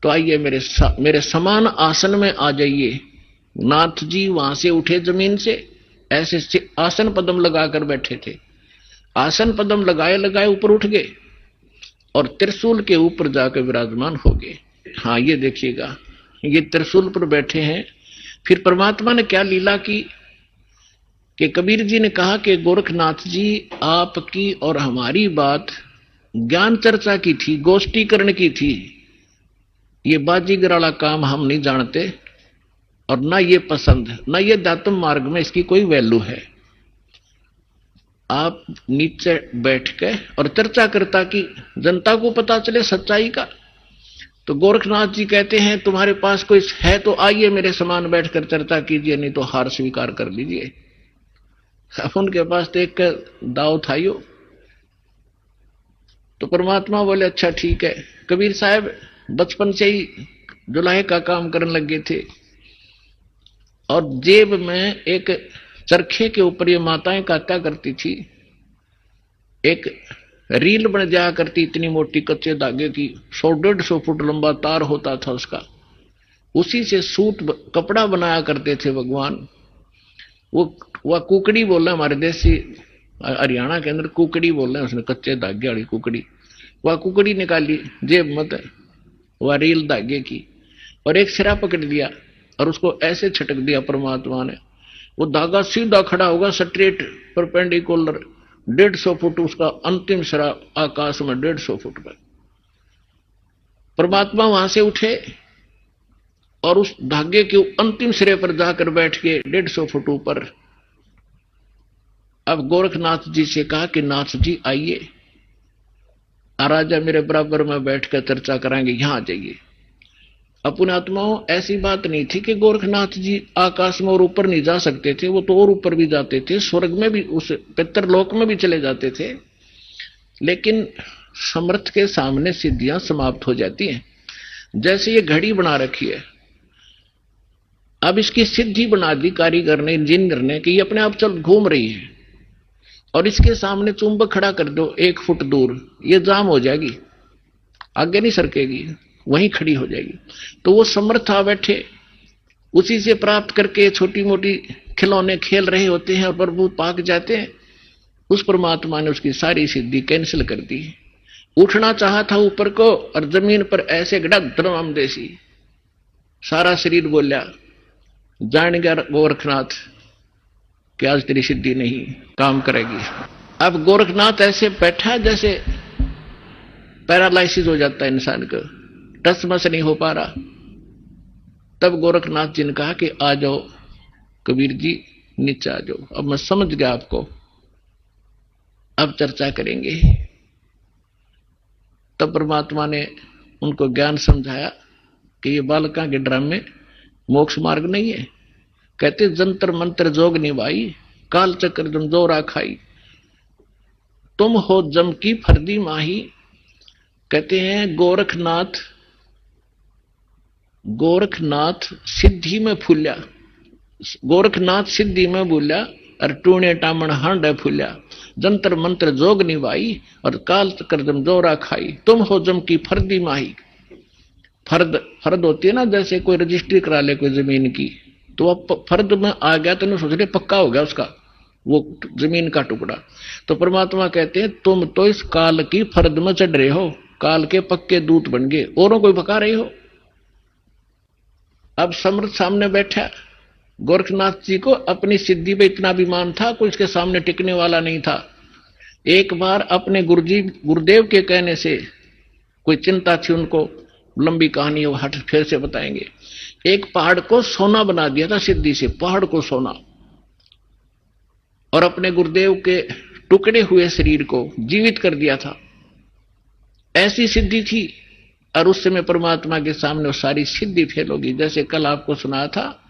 तो आइए मेरे समान आसन में आ जाइए। नाथ जी वहां से उठे जमीन से, ऐसे आसन पदम लगाकर बैठे थे। आसन पदम लगाए लगाए ऊपर उठ गए और त्रिशूल के ऊपर जाकर विराजमान हो गए। हाँ, ये देखिएगा, ये त्रिशूल पर बैठे हैं। फिर परमात्मा ने क्या लीला की कि कबीर जी ने कहा कि गोरखनाथ जी, आपकी और हमारी बात ज्ञान चर्चा की थी, गोष्ठीकरण की थी। ये बाजीगर वाला काम हम नहीं जानते, और ना ये पसंद, ना ये दातम मार्ग में इसकी कोई वैल्यू है। आप नीचे बैठ के और चर्चा करता कि जनता को पता चले सच्चाई का। तो गोरखनाथ जी कहते हैं तुम्हारे पास कोई है तो आइए मेरे समान बैठकर चर्चा कीजिए, नहीं तो हार स्वीकार कर लीजिए। अब उनके पास तो एक दाव था यो। तो परमात्मा बोले अच्छा ठीक है। कबीर साहब बचपन से ही जुलाहे का काम करने लगे थे, और जेब में एक चरखे के ऊपर ये माताएं काटा करती थी। एक रील बन जाया करती इतनी मोटी कच्चे धागे की, 100-150 फुट लंबा तार होता था उसका। उसी से सूट कपड़ा बनाया करते थे भगवान। वह कुकड़ी बोल रहे, हमारे देसी हरियाणा के अंदर कुकड़ी बोल रहे हैं, उसने कच्चे धागे वाली कुकड़ी। वह कुकड़ी निकाली जेब मत, वह रील धागे की, और एक सिरा पकड़ लिया और उसको ऐसे छटक दिया परमात्मा ने। वो धागा सीधा खड़ा होगा, स्ट्रेट परपेंडिकुलर, 150 फुट उसका अंतिम सिरा आकाश में, 150 फुट पर। परमात्मा वहां से उठे और उस धागे के अंतिम सिरे पर जाकर बैठ के 150 फुट ऊपर। अब गोरखनाथ जी से कहा कि नाथ जी आइए, राजा मेरे बराबर में बैठकर चर्चा कराएंगे, यहां आ जाइए। अपने आत्माओं, ऐसी बात नहीं थी कि गोरखनाथ जी आकाश में और ऊपर नहीं जा सकते थे। वो तो और ऊपर भी जाते थे, स्वर्ग में भी, उस पितरलोक में भी चले जाते थे। लेकिन समर्थ के सामने सिद्धियां समाप्त हो जाती हैं। जैसे ये घड़ी बना रखी है, अब इसकी सिद्धि बना दी कारीगर ने, इंजीनियर ने, कि ये अपने आप चल घूम रही है, और इसके सामने चुंबक खड़ा कर दो 1 फुट दूर, ये जाम हो जाएगी, आगे नहीं सरकेगी, वहीं खड़ी हो जाएगी। तो वो समर्थ आ बैठे, उसी से प्राप्त करके छोटी मोटी खिलौने खेल रहे होते हैं और प्रभु पाक जाते हैं। उस परमात्मा ने उसकी सारी सिद्धि कैंसिल कर दी। उठना चाहा था ऊपर को और जमीन पर ऐसे गड़ा धर्म देसी सारा शरीर बोलिया, जान गया गोरखनाथ कि आज तेरी सिद्धि नहीं काम करेगी। अब गोरखनाथ ऐसे बैठा जैसे पैरालाइसिस हो जाता है इंसान को, टस मस नहीं हो पा रहा। तब गोरखनाथ जी ने कहा कि आ जाओ कबीर जी, नीचे आ जाओ, अब मैं समझ गया आपको, अब चर्चा करेंगे। तब परमात्मा ने उनको ज्ञान समझाया कि ये बालका के ड्रामे मोक्ष मार्ग नहीं है। कहते जंतर मंत्र जोग निभाई, काल चक्र जम जोरा खाई, तुम हो जम की फर्दी माही। कहते हैं गोरखनाथ सिद्धि में फूल्या, गोरखनाथ सिद्धि में बोल्या और टूणे टामण हांडे फूल्या, जंतर मंत्र जोग निभाई और काल चक्र जम जोरा खाई, तुम हो जम की फर्दी माही। फर्द होती है ना, जैसे कोई रजिस्ट्री करा ले कोई जमीन की, तो अब फर्द में आ गया तो सोच रहे पक्का हो गया उसका वो जमीन का टुकड़ा। तो परमात्मा कहते हैं तुम तो इस काल की फर्द में चढ़ रहे हो, काल के पक्के दूत बन गए, औरों को पका रहे हो। अब समर्थ सामने बैठा, गोरखनाथ जी को अपनी सिद्धि पे इतना अभिमान था, कोई उसके सामने टिकने वाला नहीं था। एक बार अपने गुरुदेव के कहने से कोई चिंता थी उनको, लंबी कहानी वो हट फिर से बताएंगे। एक पहाड़ को सोना बना दिया था सिद्धि से, पहाड़ को सोना, और अपने गुरुदेव के टुकड़े हुए शरीर को जीवित कर दिया था। ऐसी सिद्धि थी। और उस समय परमात्मा के सामने वो सारी सिद्धि फेल होगी। जैसे कल आपको सुनाया था,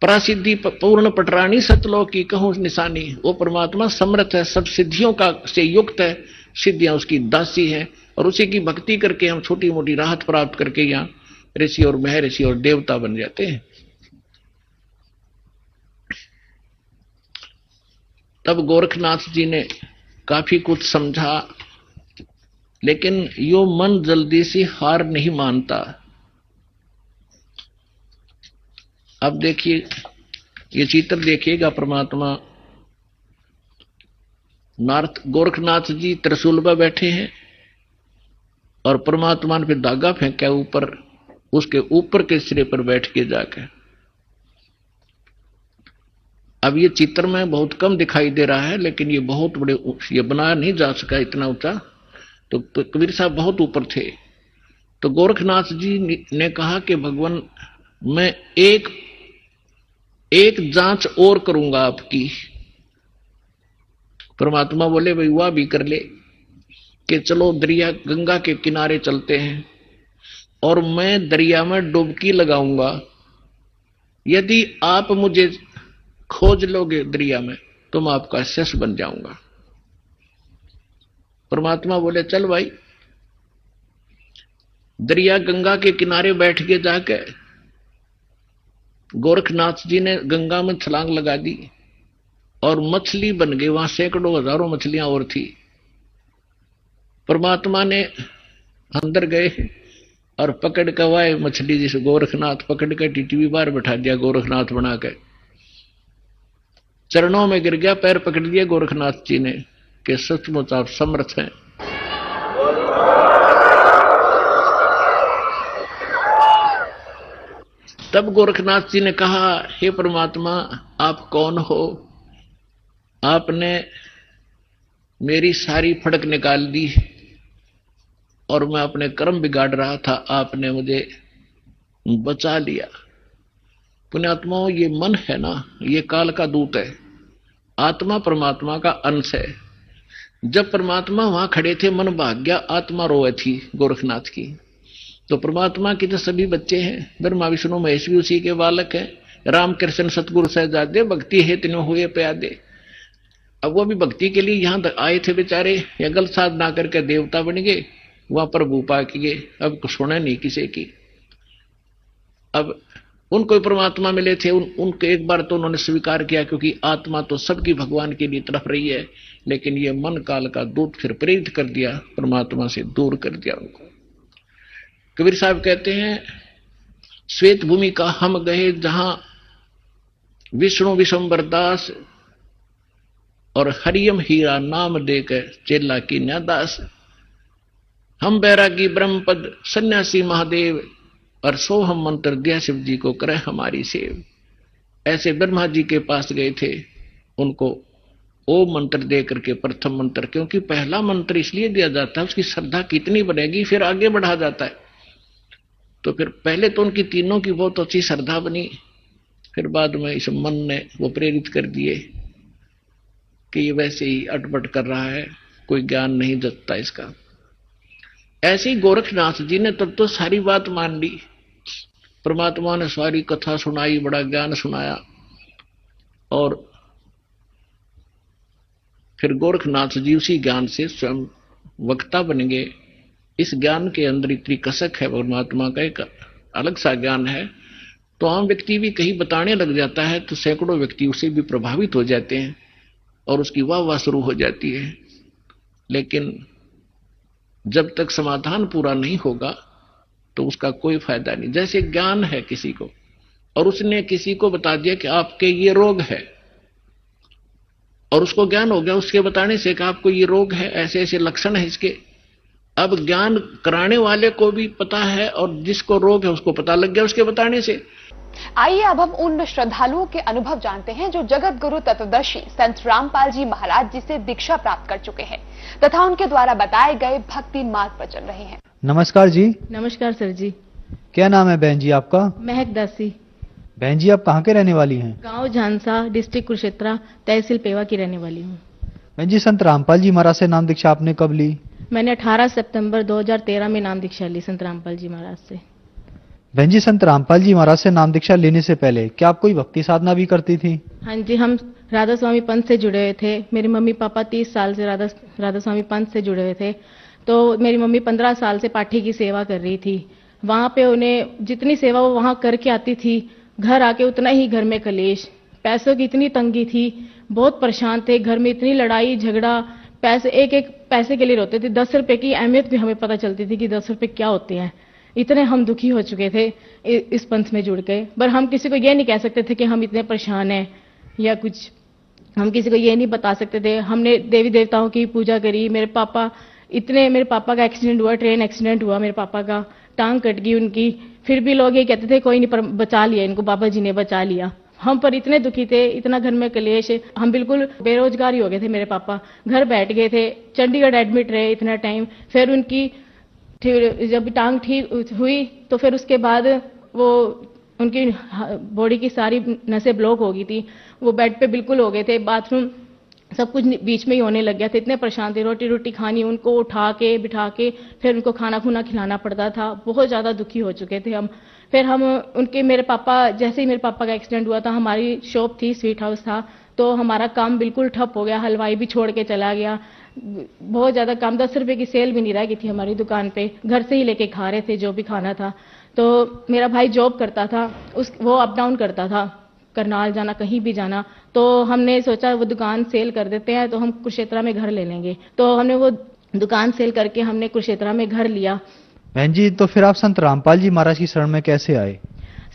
परासिद्धि पूर्ण पटरानी सतलोक की कहूं निशानी। वो परमात्मा समर्थ है, सब सिद्धियों का से युक्त है, सिद्धियां उसकी दासी है, और उसी की भक्ति करके हम छोटी मोटी राहत प्राप्त करके यहाँ ऋषि और महर्षि और देवता बन जाते हैं। तब गोरखनाथ जी ने काफी कुछ समझा, लेकिन यो मन जल्दी से हार नहीं मानता। अब देखिए ये चित्र देखिएगा, परमात्मा गोरखनाथ जी त्रिशूल पर बैठे हैं और परमात्मा ने फिर धागा फेंका ऊपर, उसके ऊपर के सिरे पर बैठ के जाकर। अब ये चित्र में बहुत कम दिखाई दे रहा है, लेकिन ये बहुत बड़े, ये बनाया नहीं जा सका इतना ऊंचा, तो कबीर साहब बहुत ऊपर थे। तो गोरखनाथ जी ने कहा कि भगवान मैं एक जांच और करूंगा आपकी। परमात्मा बोले भाई वह भी कर ले कि चलो दरिया गंगा के किनारे चलते हैं और मैं दरिया में डुबकी लगाऊंगा, यदि आप मुझे खोज लोगे दरिया में तो मैं आपका शिष्य बन जाऊंगा। परमात्मा बोले चल भाई। दरिया गंगा के किनारे बैठ के जाके गोरखनाथ जी ने गंगा में छलांग लगा दी और मछली बन गई। वहां सैकड़ों हजारों मछलियां और थी। परमात्मा ने अंदर गए और पकड़ के वाए मछली, जिसे गोरखनाथ पकड़ के टीटीवी बाहर बैठा दिया, गोरखनाथ बना के चरणों में गिर गया, पैर पकड़ दिए गोरखनाथ जी ने कि सचमुच आप समर्थ हैं। तब गोरखनाथ जी ने कहा, हे परमात्मा आप कौन हो? आपने मेरी सारी फड़क निकाल दी और मैं अपने कर्म बिगाड़ रहा था, आपने मुझे बचा लिया। पुण्यात्माओं, ये मन है ना, ये काल का दूत है। आत्मा परमात्मा का अंश है। जब परमात्मा वहां खड़े थे, मन भाग गया, आत्मा रोए थी गोरखनाथ की। तो परमात्मा के जो सभी बच्चे हैं, ब्रह्मा विष्णु महेश भी उसी के बालक हैं। राम कृष्ण सतगुरु सहजादे, भक्ति है तीनों हुए प्यादे। अब वो भी भक्ति के लिए यहां तक आए थे बेचारे, या गलत साधना करके देवता बन गए, वहां प्रभु पा गए। अब सुने नहीं किसी की। अब उनको परमात्मा मिले थे, उनको एक बार तो उन्होंने स्वीकार किया, क्योंकि आत्मा तो सबकी भगवान के लिए तरफ रही है। लेकिन ये मन काल का दूत फिर प्रेरित कर दिया, परमात्मा से दूर कर दिया उनको। कबीर साहब कहते हैं, श्वेत भूमि का हम गए जहां विष्णु विशंबर दास और हरियम हीरा नाम देकर चेला की न्यादास। हम बैरागी ब्रह्मपद सन्यासी महादेव और सोहम मंत्र दिया शिव जी को करे हमारी सेव। ऐसे ब्रह्मा जी के पास गए थे, उनको ओम मंत्र दे करके प्रथम मंत्र, क्योंकि पहला मंत्र इसलिए दिया जाता है उसकी श्रद्धा कितनी बढ़ेगी फिर आगे बढ़ा जाता है। तो फिर पहले तो उनकी तीनों की बहुत अच्छी श्रद्धा बनी, फिर बाद में इस मन ने वो प्रेरित कर दिए कि ये वैसे ही अटपट कर रहा है, कोई ज्ञान नहीं जगता इसका। ऐसे ही गोरखनाथ जी ने तब तो सारी बात मान ली, परमात्मा ने सारी कथा सुनाई, बड़ा ज्ञान सुनाया, और फिर गोरखनाथ जी उसी ज्ञान से स्वयं वक्ता बन गए। इस ज्ञान के अंदर इतनी कसक है, परमात्मा का एक अलग सा ज्ञान है। तो आम व्यक्ति भी कहीं बताने लग जाता है तो सैकड़ों व्यक्ति उससे भी प्रभावित हो जाते हैं और उसकी वाह वाह शुरू हो जाती है। लेकिन जब तक समाधान पूरा नहीं होगा तो उसका कोई फायदा नहीं। जैसे ज्ञान है किसी को और उसने किसी को बता दिया कि आपके ये रोग है, और उसको ज्ञान हो गया उसके बताने से कि आपको ये रोग है, ऐसे ऐसे लक्षण है इसके। अब ज्ञान कराने वाले को भी पता है और जिसको रोग है उसको पता लग गया उसके बताने से। आइए अब हम उन श्रद्धालुओं के अनुभव जानते हैं जो जगत गुरु तत्वदर्शी संत रामपाल जी महाराज जी से दीक्षा प्राप्त कर चुके हैं तथा उनके द्वारा बताए गए भक्ति मार्ग पर चल रहे हैं। नमस्कार जी। नमस्कार सर जी। क्या नाम है बहन जी आपका? महक दासी। बहन जी आप कहाँ के रहने वाली हैं? गांव झांसा, डिस्ट्रिक्ट कुरुक्षेत्र, तहसील पेवा की रहने वाली हूँ। बहन जी संत रामपाल जी महाराज से नाम दीक्षा आपने कब ली? मैंने 18 सितंबर 2013 में नाम दीक्षा ली संत रामपाल जी महाराज से। बहन जी संत रामपाल जी महाराज से नाम दीक्षा लेने से पहले क्या आप कोई भक्ति साधना भी करती थी? हाँ जी, हम राधा स्वामी पंथ से जुड़े हुए थे। मेरे मम्मी पापा 30 साल से राधा स्वामी पंथ से जुड़े हुए थे। तो मेरी मम्मी 15 साल से पाठी की सेवा कर रही थी। वहां पे उन्हें जितनी सेवा वो वहां करके आती थी, घर आके उतना ही घर में कलेश, पैसों की इतनी तंगी थी, बहुत परेशान थे, घर में इतनी लड़ाई झगड़ा, पैसे एक एक पैसे के लिए रोते थे। 10 रुपए की अहमियत भी हमें पता चलती थी कि 10 रुपए क्या होते हैं। इतने हम दुखी हो चुके थे इस पंथ में जुड़ के। पर हम किसी को ये नहीं कह सकते थे कि हम इतने परेशान हैं या कुछ, हम किसी को ये नहीं बता सकते थे। हमने देवी देवताओं की पूजा करी। मेरे पापा का एक्सीडेंट हुआ, ट्रेन एक्सीडेंट हुआ, मेरे पापा का टांग कट गई उनकी। फिर भी लोग ये कहते थे कोई नहीं, पर बचा लिया इनको, बाबा जी ने बचा लिया। हम पर इतने दुखी थे, इतना घर में कलेश, हम बिल्कुल बेरोजगार ही हो गए थे। मेरे पापा घर बैठ गए थे, चंडीगढ़ एडमिट रहे इतना टाइम। फिर उनकी जब टांग ठीक हुई तो फिर उसके बाद वो उनकी बॉडी की सारी नसें ब्लॉक हो गई थी, वो बेड पे बिल्कुल हो गए थे, बाथरूम सब कुछ बीच में ही होने लग गया था। इतने परेशान थे, रोटी खानी उनको उठा के बिठा के फिर उनको खाना खुना खिलाना पड़ता था। बहुत ज्यादा दुखी हो चुके थे हम। फिर हम उनके मेरे पापा जैसे ही मेरे पापा का एक्सीडेंट हुआ था, हमारी शॉप थी, स्वीट हाउस था, तो हमारा काम बिल्कुल ठप हो गया। हलवाई भी छोड़ के चला गया, बहुत ज्यादा काम, 10 रुपए की सेल भी नहीं रह गई थी हमारी दुकान पे। घर से ही लेके खा रहे थे जो भी खाना था। तो मेरा भाई जॉब करता था, वो अप डाउन करता था, करनाल जाना कहीं भी जाना। तो हमने सोचा वो दुकान सेल कर देते हैं तो हम कुरुक्षेत्र में घर ले लेंगे। तो हमने वो दुकान सेल करके हमने कुरुक्षेत्र में घर लिया। बहन जी तो फिर आप संत रामपाल जी महाराज की शरण में कैसे आए?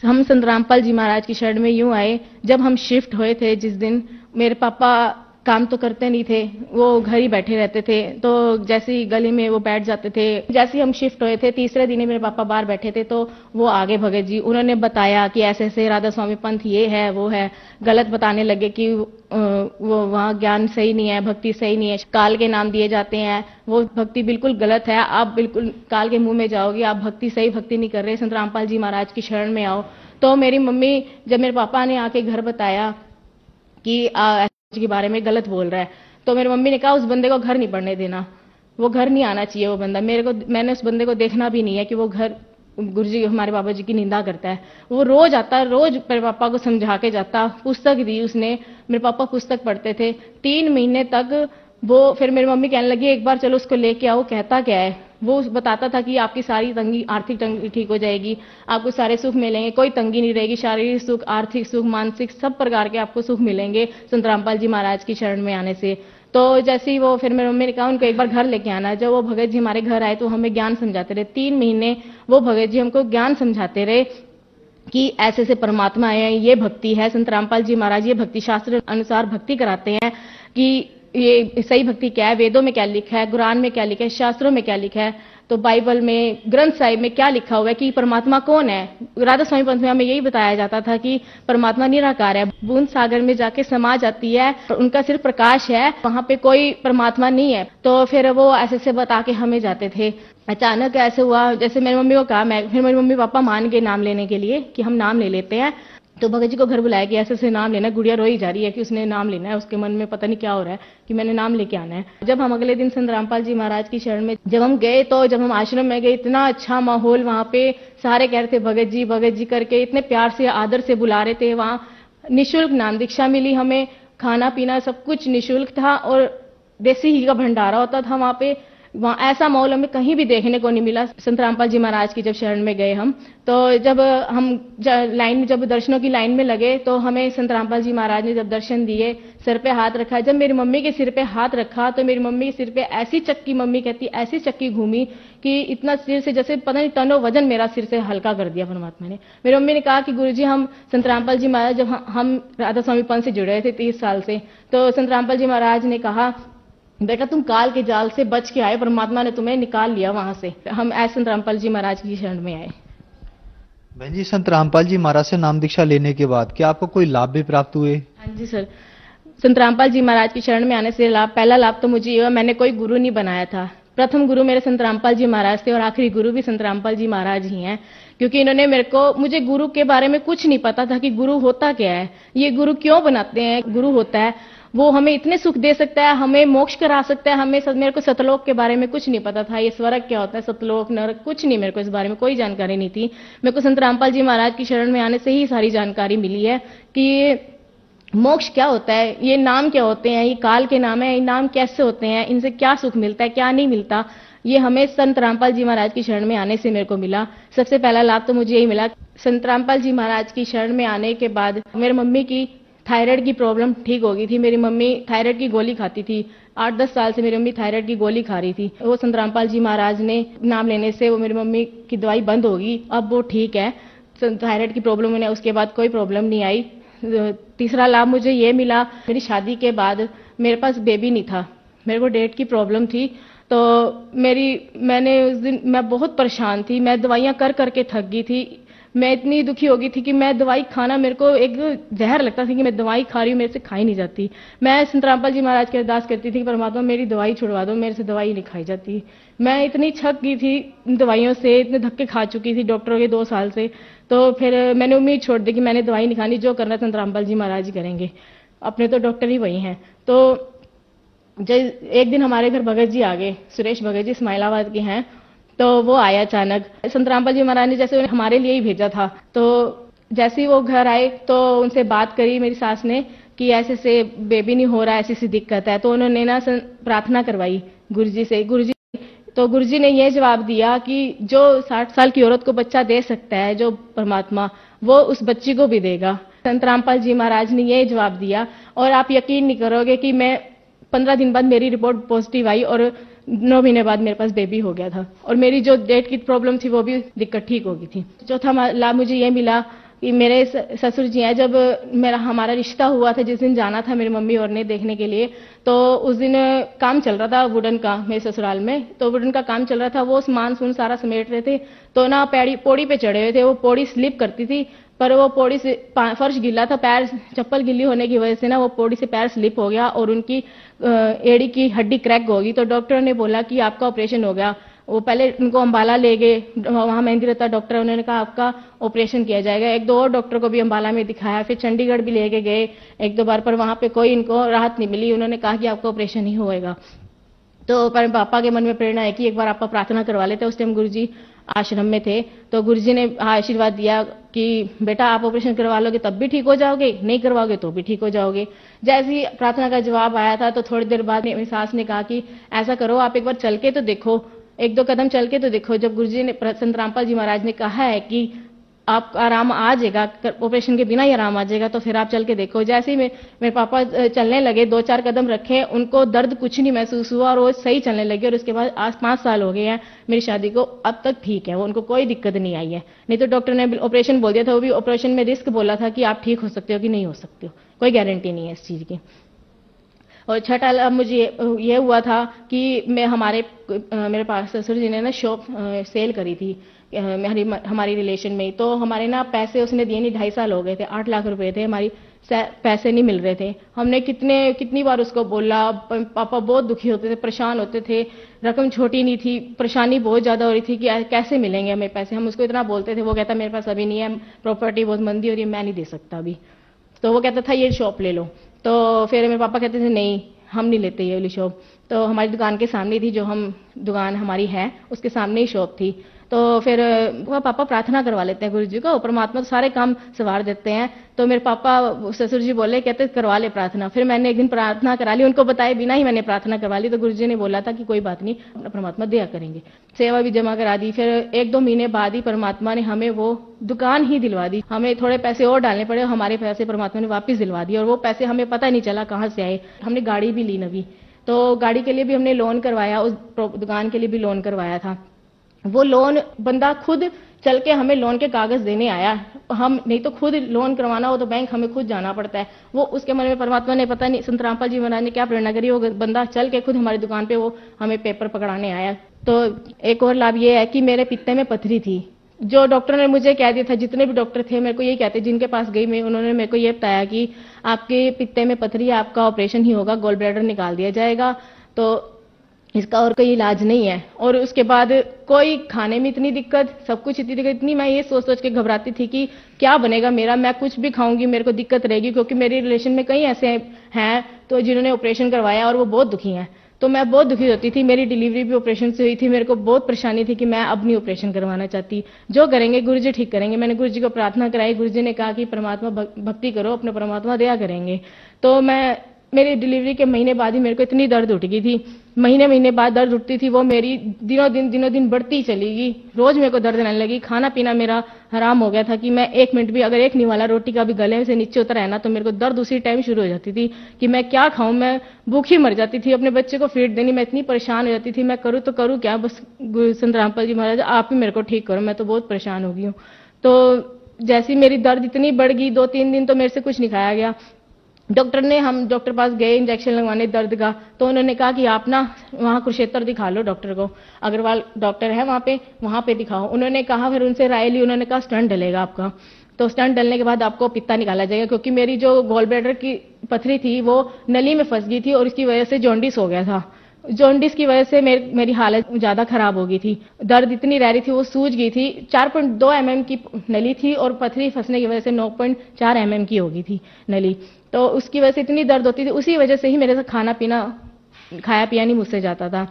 हम संत रामपाल जी महाराज की शरण में यूं आए, जब हम शिफ्ट हुए थे जिस दिन, मेरे पापा काम तो करते नहीं थे, वो घर ही बैठे रहते थे। तो जैसे ही गली में वो बैठ जाते थे, जैसे ही हम शिफ्ट हुए थे तीसरे दिन ही मेरे पापा बाहर बैठे थे, तो वो आगे भगत जी, उन्होंने बताया कि ऐसे ऐसे राधा स्वामी पंथ ये है वो है, गलत बताने लगे कि वो वहाँ ज्ञान सही नहीं है, भक्ति सही नहीं है, काल के नाम दिए जाते हैं, वो भक्ति बिल्कुल गलत है, आप बिल्कुल काल के मुंह में जाओगे, आप भक्ति सही भक्ति नहीं कर रहे, संत रामपाल जी महाराज की शरण में आओ। तो मेरी मम्मी, जब मेरे पापा ने आके घर बताया कि के बारे में गलत बोल रहा है, तो मेरी मम्मी ने कहा उस बंदे को घर नहीं पढ़ने देना, वो घर नहीं आना चाहिए वो बंदा। मैंने उस बंदे को देखना भी नहीं है कि वो घर गुरुजी हमारे बाबा जी की निंदा करता है। वो रोज आता, रोज मेरे पापा को समझा के जाता। पुस्तक दी उसने, मेरे पापा पुस्तक पढ़ते थे 3 महीने तक। वो फिर मेरी मम्मी कहने लगी एक बार चलो उसको लेके आओ, कहता क्या है। वो बताता था कि आपकी सारी तंगी, आर्थिक तंगी ठीक हो जाएगी, आपको सारे सुख मिलेंगे, कोई तंगी नहीं रहेगी, शारीरिक सुख, आर्थिक सुख, मानसिक, सब प्रकार के आपको सुख मिलेंगे संत रामपाल जी महाराज की शरण में आने से। तो जैसे ही वो, फिर मेरी मम्मी ने कहा उनको एक बार घर लेके आना। जब वो भगत जी हमारे घर आए तो हमें ज्ञान समझाते रहे 3 महीने। वो भगत जी हमको ज्ञान समझाते रहे कि ऐसे ऐसे परमात्मा आए हैं, ये भक्ति है। संत रामपाल जी महाराज ये भक्ति शास्त्र अनुसार भक्ति कराते हैं कि ये सही भक्ति क्या है, वेदों में क्या लिखा है, कुरान में क्या लिखा है, शास्त्रों में क्या लिखा है। तो बाइबल में, ग्रंथ साहिब में क्या लिखा हुआ है कि परमात्मा कौन है। राधा स्वामी पंथ में हमें यही बताया जाता था कि परमात्मा निराकार है, बूंद सागर में जाके समा जाती है, उनका सिर्फ प्रकाश है, वहां पे कोई परमात्मा नहीं है। तो फिर वो ऐसे बता के हमें जाते थे। अचानक ऐसे हुआ, जैसे मेरी मम्मी को कहा, फिर मेरी मम्मी पापा मान गए नाम लेने के लिए कि हम नाम ले लेते हैं। तो भगत जी को घर बुलाया कि ऐसे नाम लेना है। गुड़िया रोई जा रही है कि उसने नाम लेना है, उसके मन में पता नहीं क्या हो रहा है कि मैंने नाम लेके आना है। जब हम अगले दिन संत रामपाल जी महाराज की शरण में जब हम गए, तो जब हम आश्रम में गए, इतना अच्छा माहौल वहां पे, सारे कह रहे थे भगत जी करके, इतने प्यार से आदर से बुला रहे थे। वहां निःशुल्क नाम दीक्षा मिली हमें, खाना पीना सब कुछ निःशुल्क था और देसी घी का भंडारा होता था वहां पे। वहां ऐसा माहौल हमें कहीं भी देखने को नहीं मिला। संत रामपाल जी महाराज की जब शरण में गए हम, तो जब हम लाइन में, जब दर्शनों की लाइन में लगे, तो हमें संत रामपाल जी महाराज ने जब दर्शन दिए, सिर पे हाथ रखा। जब मेरी मम्मी के सिर पे हाथ रखा तो मेरी मम्मी के सिर पे ऐसी चक्की, मम्मी कहती ऐसी चक्की घूमी कि इतना सिर से जैसे पता नहीं टनों वजन मेरा सिर से हल्का कर दिया परमात्मा ने। मेरी मम्मी ने कहा कि गुरुजी, हम संत रामपाल जी महाराज, जब हम राधा स्वामी पंथ से जुड़े थे 30 साल से, तो संत रामपाल जी महाराज ने कहा, बेटा तुम काल के जाल से बच के आए, परमात्मा ने तुम्हें निकाल लिया वहां से। हम ऐसे संत रामपाल जी महाराज की शरण में आए। बहन जी, संत रामपाल जी महाराज से नाम दीक्षा लेने के बाद क्या आपको कोई लाभ भी प्राप्त हुए? हाँ जी सर, संत रामपाल जी महाराज की शरण में आने से पहला लाभ तो मुझे ये हुआ, मैंने कोई गुरु नहीं बनाया था। प्रथम गुरु मेरे संत रामपाल जी महाराज थे और आखिरी गुरु भी संत रामपाल जी महाराज ही हैं, क्योंकि इन्होंने मुझे गुरु के बारे में कुछ नहीं पता था कि गुरु होता क्या है, ये गुरु क्यों बनाते हैं। गुरु होता है वो हमें इतने सुख दे सकता है, हमें मोक्ष करा सकता है। मेरे को सतलोक के बारे में कुछ नहीं पता था, ये स्वर्ग क्या होता है, सतलोक नरक, कुछ नहीं, मेरे को इस बारे में कोई जानकारी नहीं थी। मेरे को संत रामपाल जी महाराज की शरण में आने से ही सारी जानकारी मिली है कि मोक्ष क्या होता है, ये नाम क्या होते हैं, ये काल के नाम है, ये नाम कैसे होते हैं, इनसे क्या सुख मिलता है, क्या नहीं मिलता। ये हमें संत रामपाल जी महाराज की शरण में आने से मेरे को मिला। सबसे पहला लाभ तो मुझे यही मिला। संत रामपाल जी महाराज की शरण में आने के बाद मेरी मम्मी की थायराइड की प्रॉब्लम ठीक हो गई थी। मेरी मम्मी थायराइड की गोली खाती थी, 8-10 साल से मेरी मम्मी थायराइड की गोली खा रही थी। वो संत रामपाल जी महाराज ने नाम लेने से वो मेरी मम्मी की दवाई बंद होगी, अब वो ठीक है। थायराइड की प्रॉब्लम उन्हें उसके बाद कोई प्रॉब्लम नहीं आई। तीसरा लाभ मुझे ये मिला, मेरी शादी के बाद मेरे पास बेबी नहीं था, मेरे को डेट की प्रॉब्लम थी। तो मैंने उस दिन मैं बहुत परेशान थी, मैं दवाइयां कर करके थक गई थी। मैं इतनी दुखी हो गई थी कि मैं दवाई खाना, मेरे को एक जहर लगता था कि मैं दवाई खा रही हूँ, मेरे से खाई नहीं जाती। मैं संत रामपाल जी महाराज की अरदास करती थी कि परमात्मा मेरी दवाई छुड़वा दो, मेरे से दवाई नहीं खाई जाती। मैं इतनी थक गई थी दवाइयों से, इतने धक्के खा चुकी थी डॉक्टरों के 2 साल से। तो फिर मैंने उम्मीद छोड़ दी कि मैंने दवाई नहीं खानी, जो करना संत रामपाल जी महाराज ही करेंगे, अपने तो डॉक्टर ही वही हैं। तो एक दिन हमारे घर भगत जी आ गए, सुरेश भगत जी इस्माइलाबाद के हैं। तो वो आया अचानक, संत रामपाल जी महाराज ने जैसे उन्हें हमारे लिए ही भेजा था। तो जैसे ही वो घर आए तो उनसे बात करी मेरी सास ने कि ऐसे से बेबी नहीं हो रहा, ऐसी सी दिक्कत है। तो उन्होंने ना प्रार्थना करवाई गुरुजी से। गुरुजी ने ये जवाब दिया कि जो 60 साल की औरत को बच्चा दे सकता है, जो परमात्मा, वो उस बच्ची को भी देगा। संत रामपाल जी महाराज ने ये जवाब दिया और आप यकीन नहीं करोगे कि मैं 15 दिन बाद मेरी रिपोर्ट पॉजिटिव आई और 9 महीने बाद मेरे पास बेबी हो गया था और मेरी जो डेट की प्रॉब्लम थी वो भी दिक्कत ठीक हो गई थी। चौथा लाभ मुझे ये मिला कि मेरे ससुर जी हैं, जब हमारा रिश्ता हुआ था, जिस दिन जाना था मेरी मम्मी और ने देखने के लिए, तो उस दिन काम चल रहा था वुडन का मेरे ससुराल में। तो वुडन का काम चल रहा था, वो सामान सारा समेट रहे थे। तो ना पौड़ी पे चढ़े हुए थे, वो पौड़ी स्लिप करती थी, पर वो पौड़ी से फर्श गिला था, पैर चप्पल गिल्ली होने की वजह से ना वो पौड़ी से पैर स्लिप हो गया और उनकी एड़ी की हड्डी क्रैक हो गई। तो डॉक्टर ने बोला कि आपका ऑपरेशन हो गया। वो पहले उनको अंबाला ले गए, वहां मेहंदी रहता डॉक्टर, उन्होंने कहा आपका ऑपरेशन किया जाएगा। 1-2 और डॉक्टर को भी अंबाला में दिखाया, फिर चंडीगढ़ भी लेके गए 1-2 बार, पर वहां पे कोई इनको राहत नहीं मिली। उन्होंने कहा कि आपका ऑपरेशन ही होएगा। तो पर पापा के मन में प्रेरणा है कि एक बार आप प्रार्थना करवा लेते। उस टाइम गुरुजी आश्रम में थे, तो गुरुजी ने आशीर्वाद दिया कि बेटा आप ऑपरेशन करवा लोगे तब भी ठीक हो जाओगे, नहीं करवाओगे तो भी ठीक हो जाओगे। जैसे ही प्रार्थना का जवाब आया था तो थोड़ी देर बाद मेरी सास ने कहा कि ऐसा करो, आप एक बार चल के तो देखो, 1-2 कदम चल के तो देखो। जब गुरुजी ने, संत रामपाल जी महाराज ने कहा है कि आप आराम आ जाएगा, ऑपरेशन के बिना ही आराम आ जाएगा, तो फिर आप चल के देखो। जैसे ही मेरे पापा चलने लगे, 2-4 कदम रखे, उनको दर्द कुछ नहीं महसूस हुआ और वो सही चलने लगे। और उसके बाद आज 5 साल हो गए हैं मेरी शादी को, अब तक ठीक है वो, उनको कोई दिक्कत नहीं आई है। नहीं तो डॉक्टर ने ऑपरेशन बोल दिया था, वो भी ऑपरेशन में रिस्क बोला था कि आप ठीक हो सकते हो कि नहीं हो सकते हो, कोई गारंटी नहीं है इस चीज की। और छठा लाभ मुझे ये हुआ था कि मेरे पास ससुर जी ने ना शॉप सेल करी थी हमारी रिलेशन में। तो हमारे ना पैसे उसने दिए नहीं, 2.5 साल हो गए थे, 8 लाख रुपए थे, हमारी पैसे नहीं मिल रहे थे। हमने कितनी बार उसको बोला, पापा बहुत दुखी होते थे, परेशान होते थे, रकम छोटी नहीं थी, परेशानी बहुत ज्यादा हो रही थी कि कैसे मिलेंगे हमें पैसे। हम उसको इतना बोलते थे, वो कहता मेरे पास अभी नहीं है, प्रॉपर्टी बहुत मंदी हो रही है, मैं नहीं दे सकता अभी। तो वो कहता था ये शॉप ले लो। तो फिर मेरे पापा कहते थे नहीं हम नहीं लेते ये वाली शॉप। तो हमारी दुकान के सामने थी, जो हम दुकान हमारी है उसके सामने ही शॉप थी। तो फिर वो पापा प्रार्थना करवा लेते हैं गुरु जी को, परमात्मा तो सारे काम संवार देते हैं। तो मेरे पापा ससुर जी बोले, कहते करवा ले प्रार्थना। फिर मैंने एक दिन प्रार्थना करा ली, उनको बताए बिना ही मैंने प्रार्थना करवा ली। तो गुरु जी ने बोला था कि कोई बात नहीं, परमात्मा दया करेंगे। सेवा भी जमा करा दी। फिर 1-2 महीने बाद ही परमात्मा ने हमें वो दुकान ही दिलवा दी। हमें थोड़े पैसे और डालने पड़े, हमारे पैसे परमात्मा ने वापिस दिलवा दिए। और वो पैसे हमें पता नहीं चला कहाँ से आए। हमने गाड़ी भी ली नवी, तो गाड़ी के लिए भी हमने लोन करवाया, उस दुकान के लिए भी लोन करवाया था। वो लोन बंदा खुद चल के हमें लोन के कागज देने आया। हम नहीं तो खुद लोन करवाना हो तो बैंक हमें खुद जाना पड़ता है। वो उसके मन में परमात्मा ने पता नहीं संत रामपाल जी महाराज ने क्या प्रेरणा करी, वो बंदा चल के खुद हमारी दुकान पे वो हमें पेपर पकड़ाने आया। तो एक और लाभ ये है कि मेरे पित्ते में पथरी थी, जो डॉक्टर ने मुझे कह दिया था, जितने भी डॉक्टर थे मेरे को यही कहते, जिनके पास गई मैं, उन्होंने मेरे को ये बताया कि आपके पित्ते में पथरी है, आपका ऑपरेशन ही होगा, गॉल ब्लैडर निकाल दिया जाएगा, तो इसका और कोई इलाज नहीं है। और उसके बाद कोई खाने में इतनी दिक्कत, सब कुछ इतनी दिक्कत, इतनी मैं ये सोच के घबराती थी कि क्या बनेगा मेरा, मैं कुछ भी खाऊंगी मेरे को दिक्कत रहेगी। क्योंकि मेरी रिलेशन में कई ऐसे हैं तो जिन्होंने ऑपरेशन करवाया और वो बहुत दुखी हैं। तो मैं बहुत दुखी होती थी। मेरी डिलीवरी भी ऑपरेशन से हुई थी, मेरे को बहुत परेशानी थी कि मैं अब नहीं ऑपरेशन करवाना चाहती, जो करेंगे गुरु जी ठीक करेंगे। मैंने गुरु जी को प्रार्थना कराई, गुरु जी ने कहा कि परमात्मा भक्ति करो, अपने परमात्मा दया करेंगे। तो मेरी डिलीवरी के महीने बाद ही मेरे को इतनी दर्द उठ गई थी, महीने बाद दर्द उठती थी, वो मेरी दिनों दिन बढ़ती चली गई। रोज मेरे को दर्द रहने लगी, खाना पीना मेरा हराम हो गया था कि मैं 1 मिनट भी, अगर एक निवाला रोटी का भी गले से नीचे उतर है ना, तो मेरे को दर्द उसी टाइम शुरू हो जाती थी कि मैं क्या खाऊं, मैं भूखी मर जाती थी। अपने बच्चे को फीड देनी, मैं इतनी परेशान हो जाती थी, मैं करूँ तो करूँ क्या। बस संत रामपाल जी महाराज आप ही मेरे को ठीक करो, मैं तो बहुत परेशान हो गई हूँ। तो जैसी मेरी दर्द इतनी बढ़ गई, 2-3 दिन तो मेरे से कुछ नहीं खाया गया। हम डॉक्टर पास गए इंजेक्शन लगवाने दर्द का, तो उन्होंने कहा कि आप ना वहाँ कुरुक्षेत्र दिखा लो, डॉक्टर को, अग्रवाल डॉक्टर है वहाँ पे दिखाओ। उन्होंने कहा, फिर उनसे राय ली, उन्होंने कहा स्टंट डलेगा आपका। तो स्टंट डलने के बाद आपको पित्ता निकाला जाएगा, क्योंकि मेरी जो गॉल ब्लैडर की पथरी थी वो नली में फंस गई थी और इसकी वजह से जॉन्डिस हो गया था। जॉन्डिस की वजह से मेरी हालत ज्यादा खराब हो गई थी, दर्द इतनी रह रही थी, वो सूज गई थी। 4.2 mm की नली थी और पथरी फंसने की वजह से 9.4 mm की हो गई थी नली। तो उसकी वजह से इतनी दर्द होती थी, उसी वजह से ही मेरे से खाया पिया नहीं मुझसे जाता था।